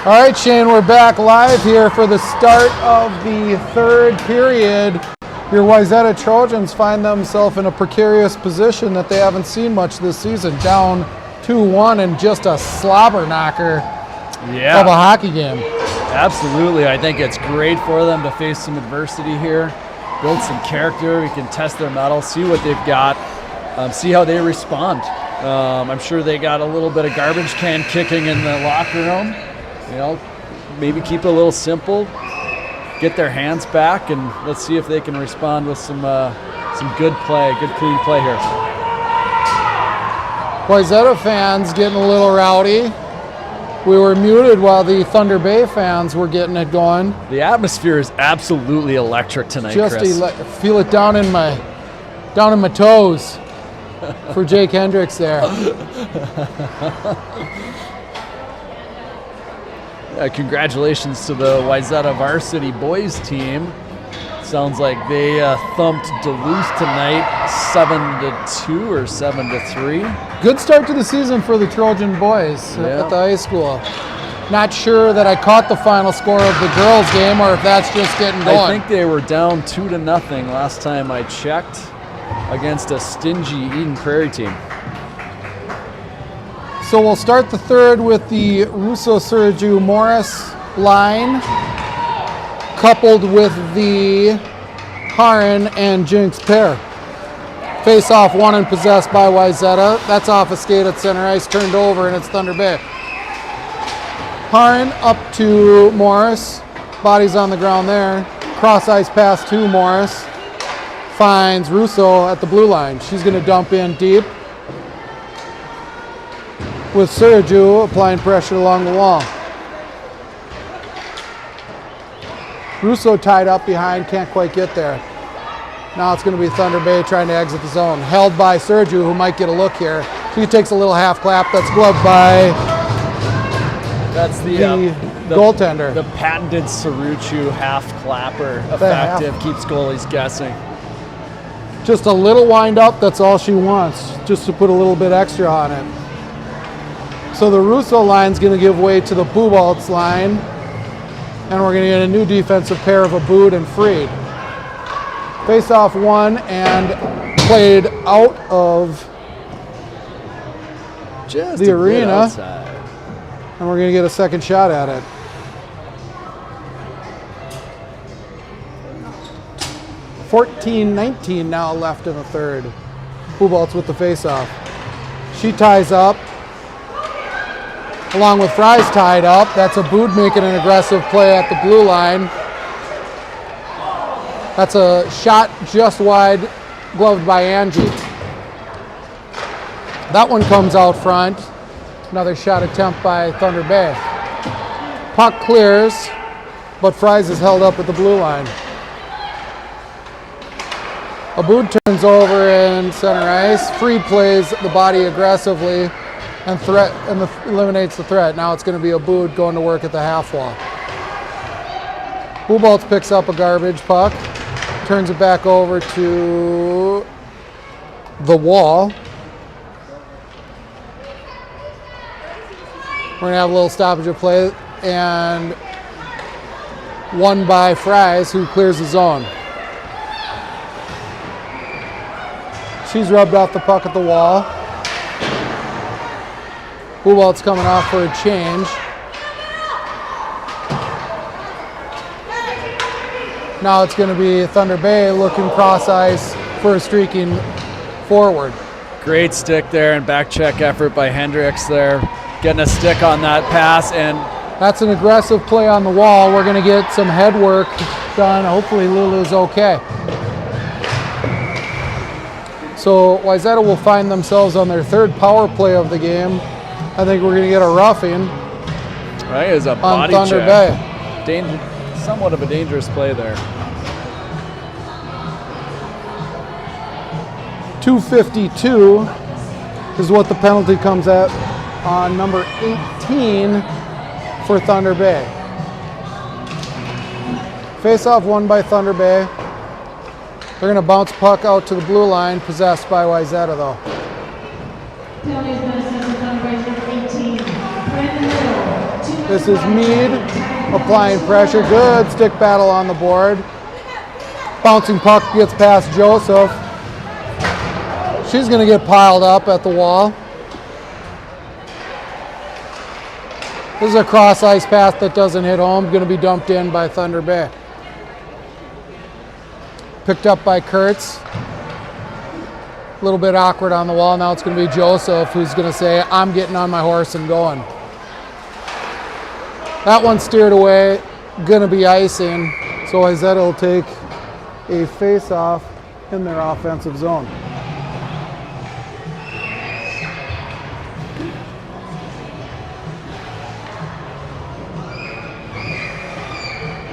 All right, Shane, we're back live here for the start of the third period. Your Wayzata Trojans find themselves in a precarious position that they haven't seen much this season, down 2-1 and just a slobber knocker of a hockey game. Absolutely. I think it's great for them to face some adversity here, build some character. We can test their mettle, see what they've got, see how they respond. I'm sure they got a little bit of garbage can kicking in the locker room. You know, maybe keep it a little simple, get their hands back, and let's see if they can respond with some good play, good clean play here. Wayzata fans getting a little rowdy. We were muted while the Thunder Bay fans were getting it going. The atmosphere is absolutely electric tonight, Chris. Feel it down in my toes for Jake Hendricks there. Congratulations to the Wayzata varsity boys team. Sounds like they thumped Duluth tonight 7-2 or 7-3. Good start to the season for the Trojan boys at the high school. Not sure that I caught the final score of the girls' game or if that's just getting going. I think they were down 2-0 last time I checked against a stingy Eden Prairie team. So we'll start the third with the Russo-Suraju-Morris line, coupled with the Haran and Jinx pair. Face off won and possessed by Wayzata. That's off a skate at center ice, turned over, and it's Thunder Bay. Haran up to Morris. Body's on the ground there. Cross ice pass to Morris. Finds Russo at the blue line. She's going to dump in deep, with Suraju applying pressure along the wall. Russo tied up behind, can't quite get there. Now it's going to be Thunder Bay trying to exit the zone. Held by Suraju, who might get a look here. She takes a little half clap. That's gloved by the goaltender. The patented Suraju half clapper effective, keeps goalies guessing. Just a little wind up, that's all she wants, just to put a little bit extra on it. So the Russo line's going to give way to the Bubalts line, and we're going to get a new defensive pair of Abood and Freed. Face-off won and played out of the arena, and we're going to get a second shot at it. .19 now left in the third. Bubalts with the face-off. She ties up, along with Fries tied up. That's Abood making an aggressive play at the blue line. That's a shot just wide, gloved by Angie. That one comes out front. Another shot attempt by Thunder Bay. Puck clears, but Fries is held up at the blue line. Abood turns over in center ice. Freed plays the body aggressively and eliminates the threat. Now it's going to be Abood going to work at the half wall. Bubalts picks up a garbage puck, turns it back over to the wall. We're going to have a little stoppage of play, and won by Fries, who clears the zone. She's rubbed off the puck at the wall. Bubalt's coming off for a change. Now it's going to be Thunder Bay looking cross ice for a streaking forward. Great stick there and back check effort by Hendricks there. Getting a stick on that pass, and that's an aggressive play on the wall. We're going to get some head work done. Hopefully Lulu's okay. So Wayzata will find themselves on their third power play of the game. I think we're going to get a roughing. Right, is a body on Thunder check. Bay. Somewhat of a dangerous play there. 252 is what the penalty comes at on number 18 for Thunder Bay. Face-off won by Thunder Bay. They're going to bounce puck out to the blue line, possessed by Wayzata though. This is Mead applying pressure. Good stick battle on the board. Bouncing puck gets past Joseph. She's going to get piled up at the wall. This is a cross ice pass that doesn't hit home. Going to be dumped in by Thunder Bay. Picked up by Kurtz. A little bit awkward on the wall. Now it's going to be Joseph who's going to say, I'm getting on my horse and going. That one steered away. Going to be icing. So Wayzata will take a face-off in their offensive zone.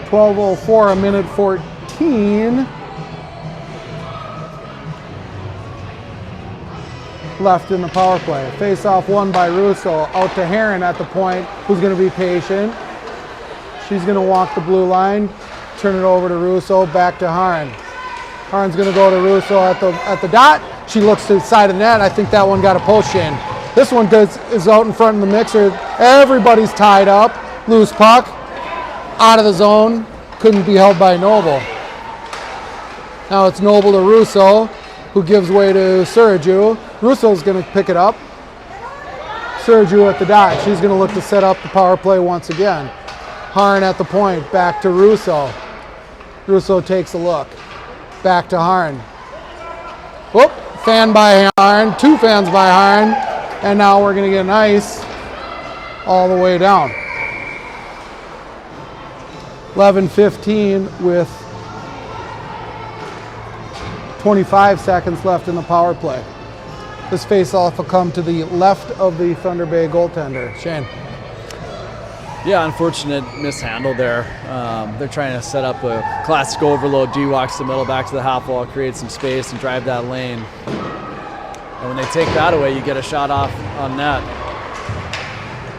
.12:04, a minute 14 left in the power play. Face-off won by Russo. Out to Heron at the point, who's going to be patient. She's going to walk the blue line, turn it over to Russo, back to Harn. Harn's going to go to Russo at the dot. She looks to the side of the net. I think that one got a post Shane. This one is out in front in the mixer. Everybody's tied up. Loose puck. Out of the zone. Couldn't be held by Noble. Now it's Noble to Russo, who gives way to Suraju. Russo's going to pick it up. Suraju at the dot. She's going to look to set up the power play once again. Harn at the point. Back to Russo. Russo takes a look. Back to Harn. Whoop. Fan by Harn. 2 fans by Harn. And now we're going to get an ice all the way down. 11:15 with 25 seconds left in the power play. This face-off will come to the left of the Thunder Bay goaltender. Shane. Yeah, unfortunate mishandle there. They're trying to set up a classic overload. D walks the middle back to the half wall, create some space, and drive that lane. And when they take that away, you get a shot off on net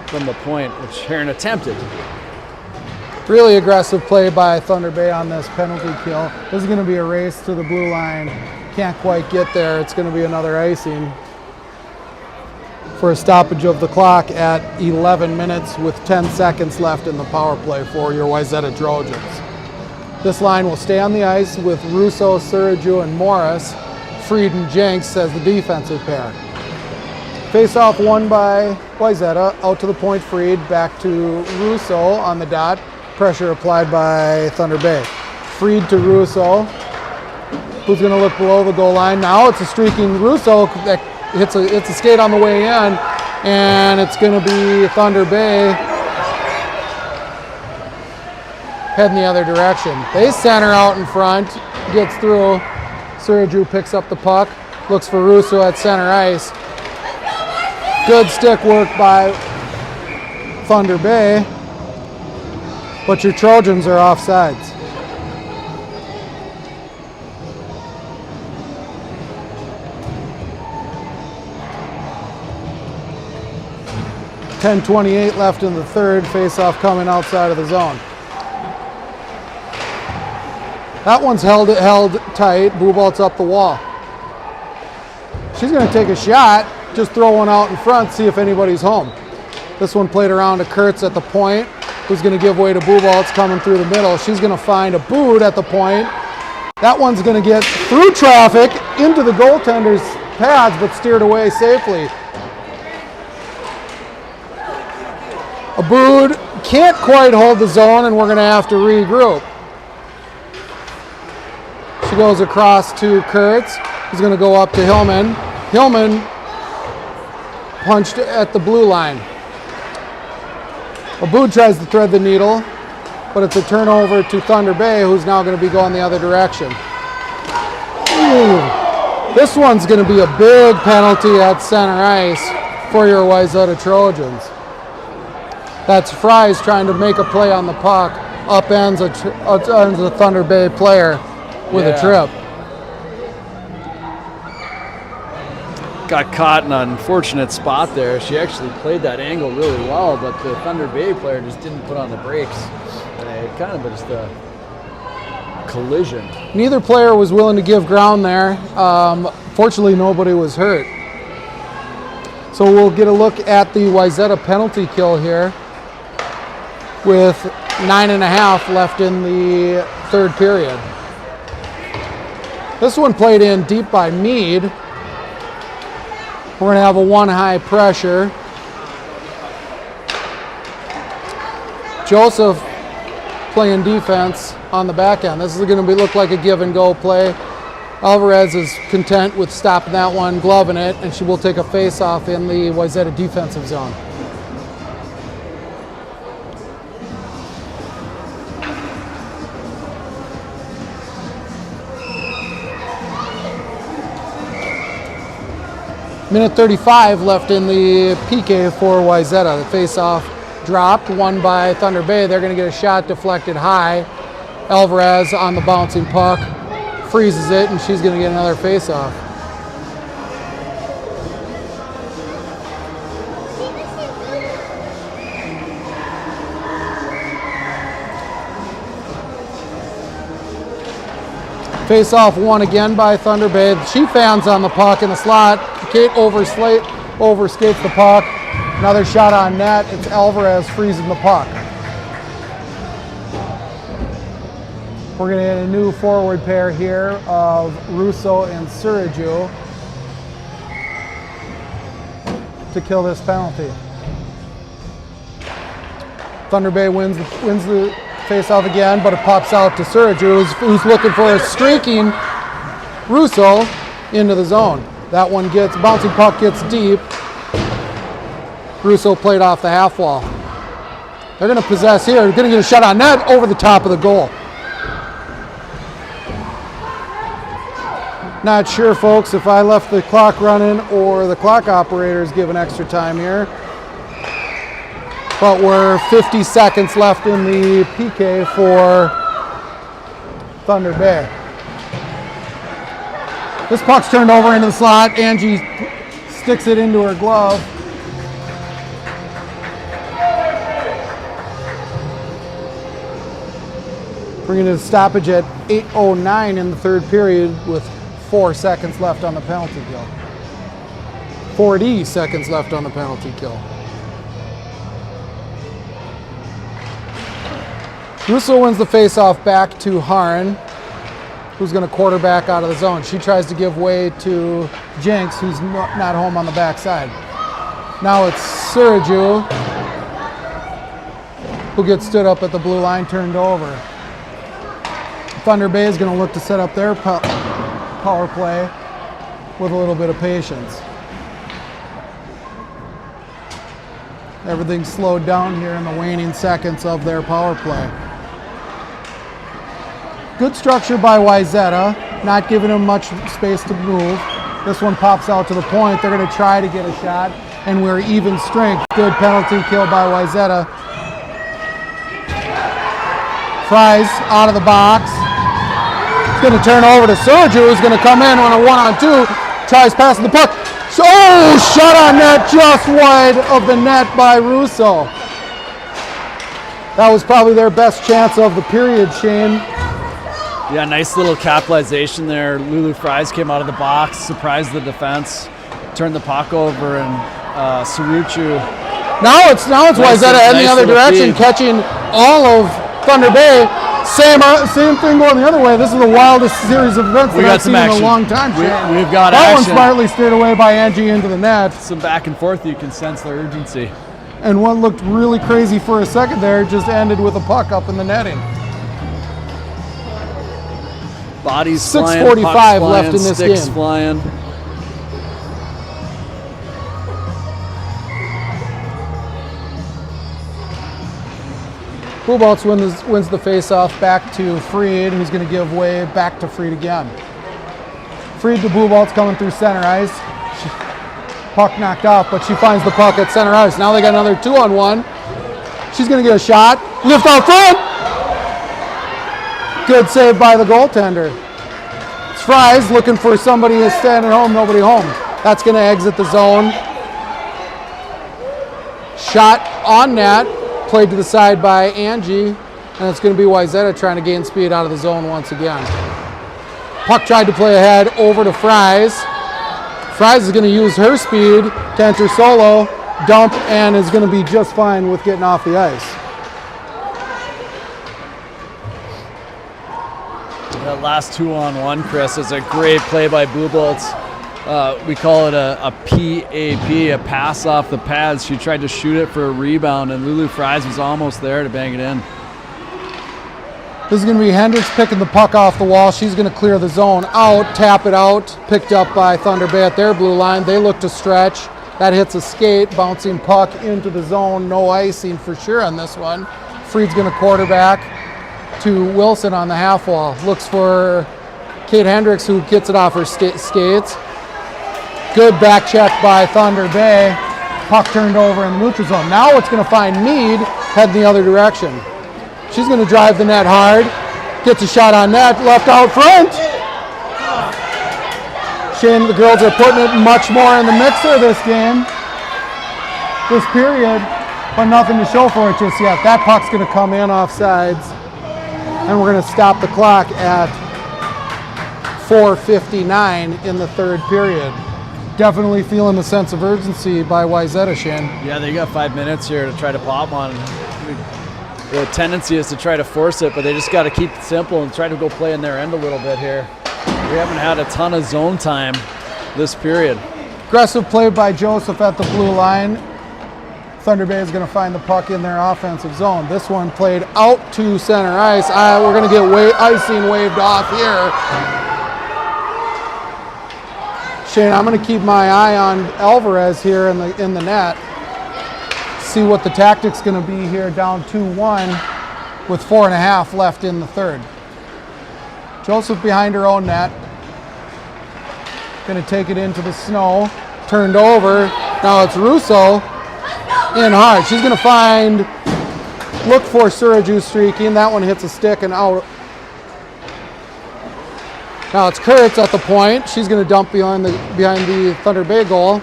from the point, which Heron attempted. Really aggressive play by Thunder Bay on this penalty kill. This is going to be a race to the blue line. Can't quite get there. It's going to be another icing for a stoppage of the clock at 11 minutes with 10 seconds left in the power play for your Wayzata Trojans. This line will stay on the ice with Russo, Suraju, and Morris. Freed and Jenks as the defensive pair. Face-off won by Wayzata. Out to the point, Freed. Back to Russo on the dot. Pressure applied by Thunder Bay. Freed to Russo, who's going to look below the goal line. Now it's a streaking Russo that hits a skate on the way in, and it's going to be Thunder Bay heading the other direction. They center out in front, gets through. Suraju picks up the puck, looks for Russo at center ice. Good stick work by Thunder Bay. But your Trojans are offsides. .10:28 left in the third. Face-off coming outside of the zone. That one's held tight. Bubolt's up the wall. She's going to take a shot. Just throw one out in front, see if anybody's home. This one played around to Kurtz at the point, who's going to give way to Bubolt's coming through the middle. She's going to find a boot at the point. That one's going to get through traffic into the goaltender's pads, but steered away safely. Abood can't quite hold the zone, and we're going to have to regroup. She goes across to Kurtz. He's going to go up to Hillman. Hillman punched at the blue line. Abood tries to thread the needle, but it's a turnover to Thunder Bay, who's now going to be going the other direction. Ooh. This one's going to be a big penalty at center ice for your Wayzata Trojans. That's Fries trying to make a play on the puck, upends a Thunder Bay player with a trip. Got caught in an unfortunate spot there. She actually played that angle really well, but the Thunder Bay player just didn't put on the brakes. And it kind of just a collision. Neither player was willing to give ground there. Fortunately, nobody was hurt. So we'll get a look at the Wayzata penalty kill here. with 9.5 left in the third period. This one played in deep by Mead. We're going to have a 1 high pressure. Joseph playing defense on the back end. This is going to look like a give and go play. Alvarez is content with stopping that one, gloving it, and she will take a face off in the Wayzata defensive zone. Minute 35 left in the PK for Wayzata. The face-off dropped, won by Thunder Bay. They're going to get a shot deflected high. Alvarez on the bouncing puck, freezes it, and she's going to get another face-off. Face-off won again by Thunder Bay. The Chief fans on the puck in the slot. Kate overskates the puck. Another shot on net. It's Alvarez freezing the puck. We're going to get a new forward pair here of Russo and Suraju to kill this penalty. Thunder Bay wins the face-off again, but it pops out to Suraju, who's looking for a streaking Russo into the zone. That one bouncing puck gets deep. Russo played off the half wall. They're going to possess here. They're going to get a shot on net over the top of the goal. Not sure, folks, if I left the clock running or the clock operator's giving extra time here. But we're 50 seconds left in the PK for Thunder Bay. This puck's turned over into the slot. Angie sticks it into her glove. Bringing it to stoppage at 8:09 in the third period with 4 seconds left on the penalty kill. 40 seconds left on the penalty kill. Russo wins the face-off back to Harn, who's going to quarterback out of the zone. She tries to give way to Jenks, who's not home on the backside. Now it's Suraju, who gets stood up at the blue line, turned over. Thunder Bay is going to look to set up their power play with a little bit of patience. Everything's slowed down here in the waning seconds of their power play. Good structure by Wayzata, not giving them much space to move. This one pops out to the point. They're going to try to get a shot, and we're even strength. Good penalty kill by Wayzata. Fries out of the box. It's going to turn over to Suraju, who's going to come in on a 1-on-2. Tries passing the puck. Oh, shot on net just wide of the net by Russo. That was probably their best chance of the period, Shane. Yeah, nice little capitalization there. Lulu Fries came out of the box, surprised the defense, turned the puck over, and Suruchu. Now it's Wayzata heading the other direction, catching all of Thunder Bay. Same thing going the other way. This is the wildest series of events that I've seen in a long time. We've got that action. One smartly steered away by Angie into the net. Some back and forth, you can sense the urgency. And one looked really crazy for a second there, just ended with a puck up in the netting. Bodies 6:45 left in this sticks game. Flying. Buboltz wins the face-off back to Freed, who's going to give way back to Freed again. Freed to Buboltz coming through center ice. Puck knocked off, but she finds the puck at center ice. Now they got another 2-on-1. She's going to get a shot. Lift out front! Good save by the goaltender. It's Fries looking for somebody who's standing home, nobody home. That's going to exit the zone. Shot on net, played to the side by Angie, and it's going to be Wayzata trying to gain speed out of the zone once again. Puck tried to play ahead over to Fries. Fries is going to use her speed to enter solo, dump, and is going to be just fine with getting off the ice. That last 2-on-1, Chris, is a great play by Buboltz. We call it a PAP, a pass off the pads. She tried to shoot it for a rebound, and Lulu Fries was almost there to bang it in. This is going to be Hendricks picking the puck off the wall. She's going to clear the zone out, tap it out, picked up by Thunder Bay at their blue line. They look to stretch. That hits a skate, bouncing puck into the zone. No icing for sure on this one. Freed's going to quarterback to Wilson on the half wall. Looks for Kate Hendricks, who gets it off her skates. Good back check by Thunder Bay. Puck turned over in the neutral zone. Now it's going to find Mead heading the other direction. She's going to drive the net hard. Gets a shot on net, left out front. Shane, the girls are putting it much more in the mixer this game, this period, but nothing to show for it just yet. That puck's going to come in off sides, and we're going to stop the clock at 4:59 in the third period. Definitely feeling the sense of urgency by Wayzata, Shane. Yeah, they got 5 minutes here to try to pop one. The tendency is to try to force it, but they just got to keep it simple and try to go play in their end a little bit here. We haven't had a ton of zone time this period. Aggressive play by Joseph at the blue line. Thunder Bay is going to find the puck in their offensive zone. This one played out to center ice. We're going to get icing waved off here. Shane, I'm going to keep my eye on Alvarez here in the net. See what the tactic's going to be here, down 2-1 with 4.5 left in the third. Joseph behind her own net. Going to take it into the snow. Turned over. Now it's Russo in hard. She's going to look for Suraju streaking. That one hits a stick and out. Now it's Kurtz at the point. She's going to dump behind the Thunder Bay goal.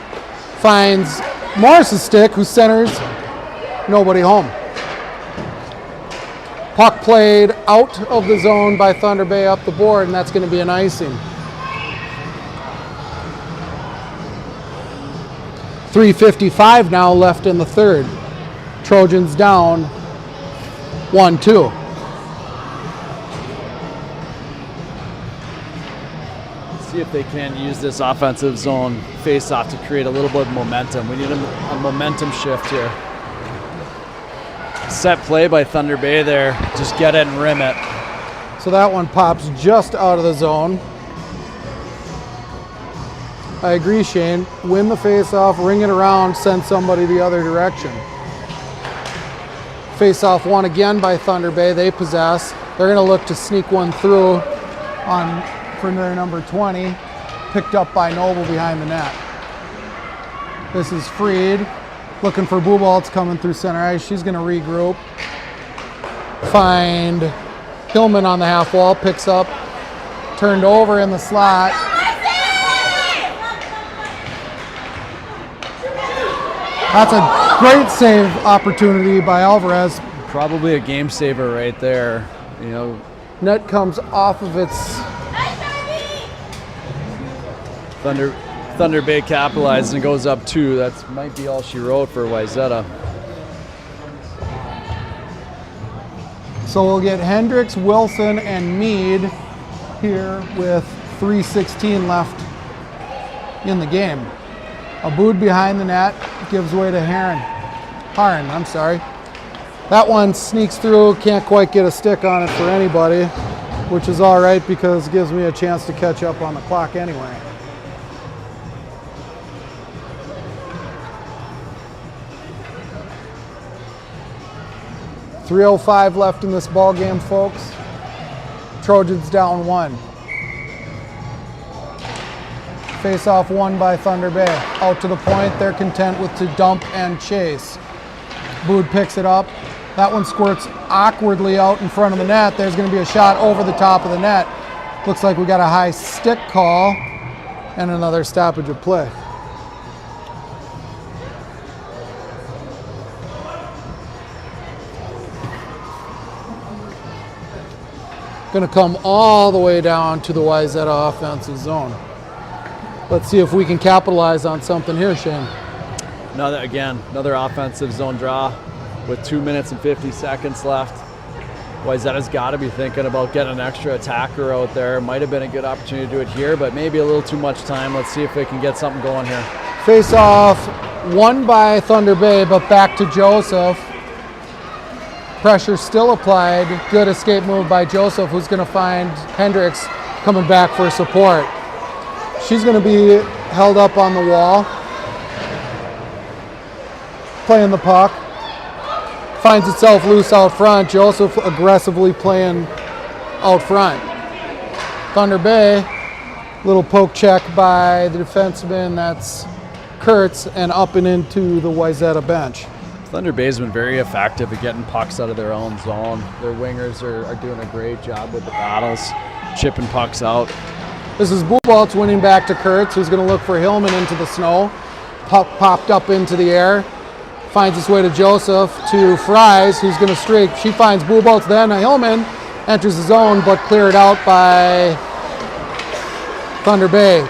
Finds Morris's stick, who centers. Nobody home. Puck played out of the zone by Thunder Bay up the board, and that's going to be an icing. 3:55 now left in the third. Trojans down 1-2. See if they can use this offensive zone face-off to create a little bit of momentum. We need a momentum shift here. Set play by Thunder Bay there. Just get it and rim it. So that one pops just out of the zone. I agree, Shane. Win the face-off, ring it around, send somebody the other direction. Face-off won again by Thunder Bay. They possess. They're going to look to sneak one through for their number 20. Picked up by Noble behind the net. This is Freed. Looking for Buboltz coming through center ice. She's going to regroup. Find Hillman on the half wall. Picks up. Turned over in the slot. That's a great save opportunity by Alvarez. Probably a game saver right there. You know, net comes off of its. Thunder Bay capitalizes and goes up 2. That might be all she wrote for Wayzata. So we'll get Hendricks, Wilson, and Mead here with 3:16 left in the game. Aboud behind the net gives way to Harn. I'm sorry. That one sneaks through, can't quite get a stick on it for anybody, which is all right because it gives me a chance to catch up on the clock anyway. .305 left in this ball game, folks. Trojans down 1. Face-off won by Thunder Bay. Out to the point, they're content with to dump and chase. Bood picks it up. That one squirts awkwardly out in front of the net. There's going to be a shot over the top of the net. Looks like we got a high stick call and another stoppage of play. Going to come all the way down to the Wayzata offensive zone. Let's see if we can capitalize on something here, Shane. Another offensive zone draw with 2 minutes and 50 seconds left. Wayzata's got to be thinking about getting an extra attacker out there. Might have been a good opportunity to do it here, but maybe a little too much time. Let's see if they can get something going here. Face off, won by Thunder Bay, but back to Joseph. Pressure still applied. Good escape move by Joseph, who's going to find Hendricks coming back for support. She's going to be held up on the wall. Playing the puck. Finds itself loose out front. Joseph aggressively playing out front. Thunder Bay, little poke check by the defenseman, that's Kurtz, and up and into the Wayzata bench. Thunder Bay's been very effective at getting pucks out of their own zone. Their wingers are doing a great job with the battles, chipping pucks out. This is Buboltz winning back to Kurtz, who's going to look for Hillman into the snow. Puck popped up into the air. Finds its way to Joseph, to Fries, who's going to streak. She finds Buboltz, then Hillman enters the zone, but cleared out by Thunder Bay.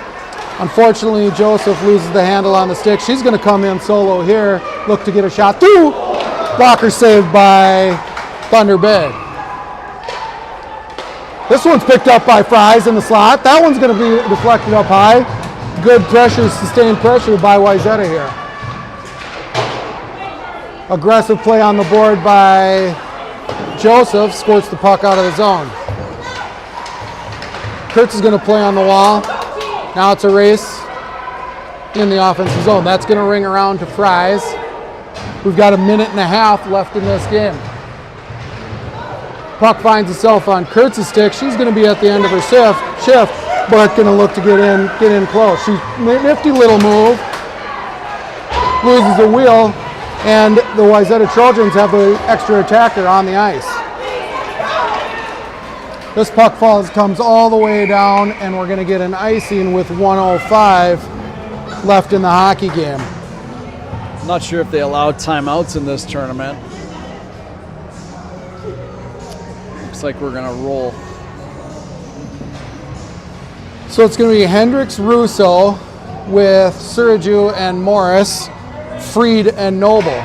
Unfortunately, Joseph loses the handle on the stick. She's going to come in solo here, look to get a shot through. Blocker saved by Thunder Bay. This one's picked up by Fries in the slot. That one's going to be deflected up high. Good pressure, sustained pressure by Wayzata here. Aggressive play on the board by Joseph, squirts the puck out of the zone. Kurtz is going to play on the wall. Now it's a race in the offensive zone. That's going to ring around to Fries. We've got a minute and a half left in this game. Puck finds itself on Kurtz's stick. She's going to be at the end of her shift, but going to look to get in close. She's nifty little move. Loses a wheel. And the Wayzata Trojans have the extra attacker on the ice. This puck comes all the way down, and we're going to get an icing with 1:05 left in the hockey game. I'm not sure if they allowed timeouts in this tournament. Looks like we're going to roll. So it's going to be Hendricks, Russo with Suraju and Morris, Freed and Noble.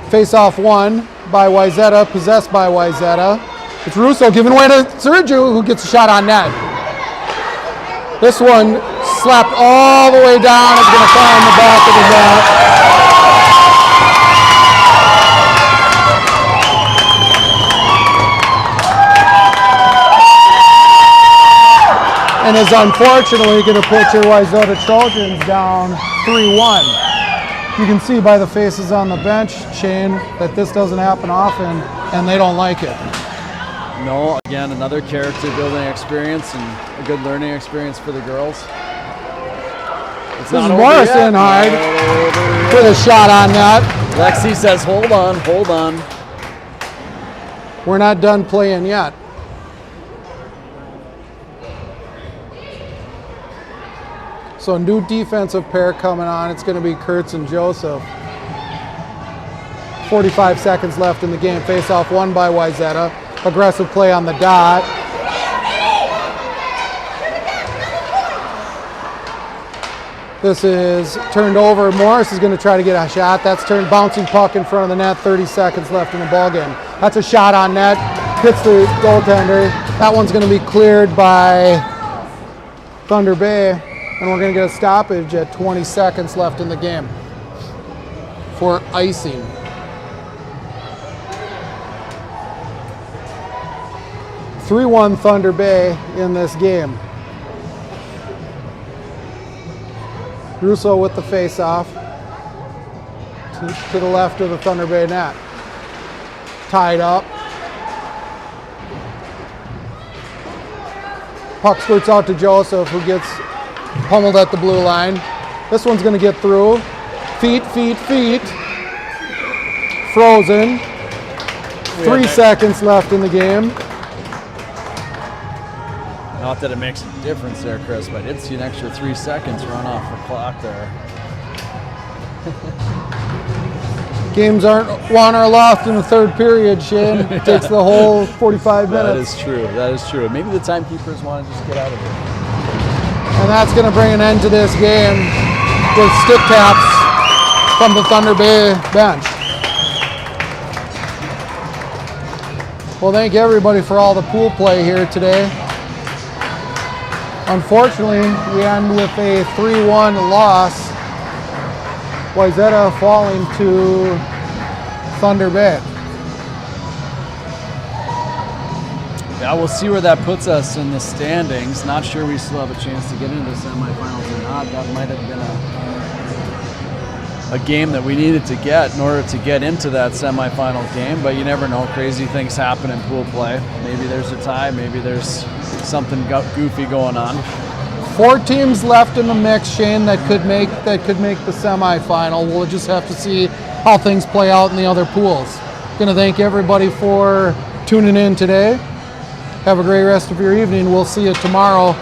Face-off won by Wayzata, possessed by Wayzata. It's Russo giving way to Suraju, who gets a shot on net. This one slapped all the way down, is going to find the back of the net. And is unfortunately going to put your Wayzata Trojans down 3-1. You can see by the faces on the bench, Shane, that this doesn't happen often, and they don't like it. No, again, another character building experience and a good learning experience for the girls. This is Morris in hard with a shot on net. Lexi says, hold on, hold on. We're not done playing yet. So a new defensive pair coming on. It's going to be Kurtz and Joseph. 45 seconds left in the game. Face-off won by Wayzata. Aggressive play on the dot. This is turned over. Morris is going to try to get a shot. That's turned, bouncing puck in front of the net. 30 seconds left in the ball game. That's a shot on net. Hits the goaltender. That one's going to be cleared by Thunder Bay. And we're going to get a stoppage at 20 seconds left in the game for icing. (3-1) Thunder Bay in this game. Russo with the face-off to the left of the Thunder Bay net. Tied up. Puck squirts out to Joseph, who gets pummeled at the blue line. This one's going to get through. Feet. Frozen. 3 seconds left in the game. Not that it makes a difference there, Chris, but I did see an extra 3 seconds run off the clock there. Games aren't won or lost in the third period, Shane. It takes the whole 45 minutes. That is true. Maybe the timekeepers want to just get out of it. And that's going to bring an end to this game with stick taps from the Thunder Bay bench. Well, thank everybody for all the pool play here today. Unfortunately, we end with a 3-1 loss. Wayzata falling to Thunder Bay. Yeah, we'll see where that puts us in the standings. Not sure we still have a chance to get into the semifinals or not. That might have been a game that we needed to get in order to get into that semifinal game, but you never know. Crazy things happen in pool play. Maybe there's a tie, maybe there's something goofy going on. 4 teams left in the mix, Shane, that could make the semifinal. We'll just have to see how things play out in the other pools. Going to thank everybody for tuning in today. Have a great rest of your evening. We'll see you tomorrow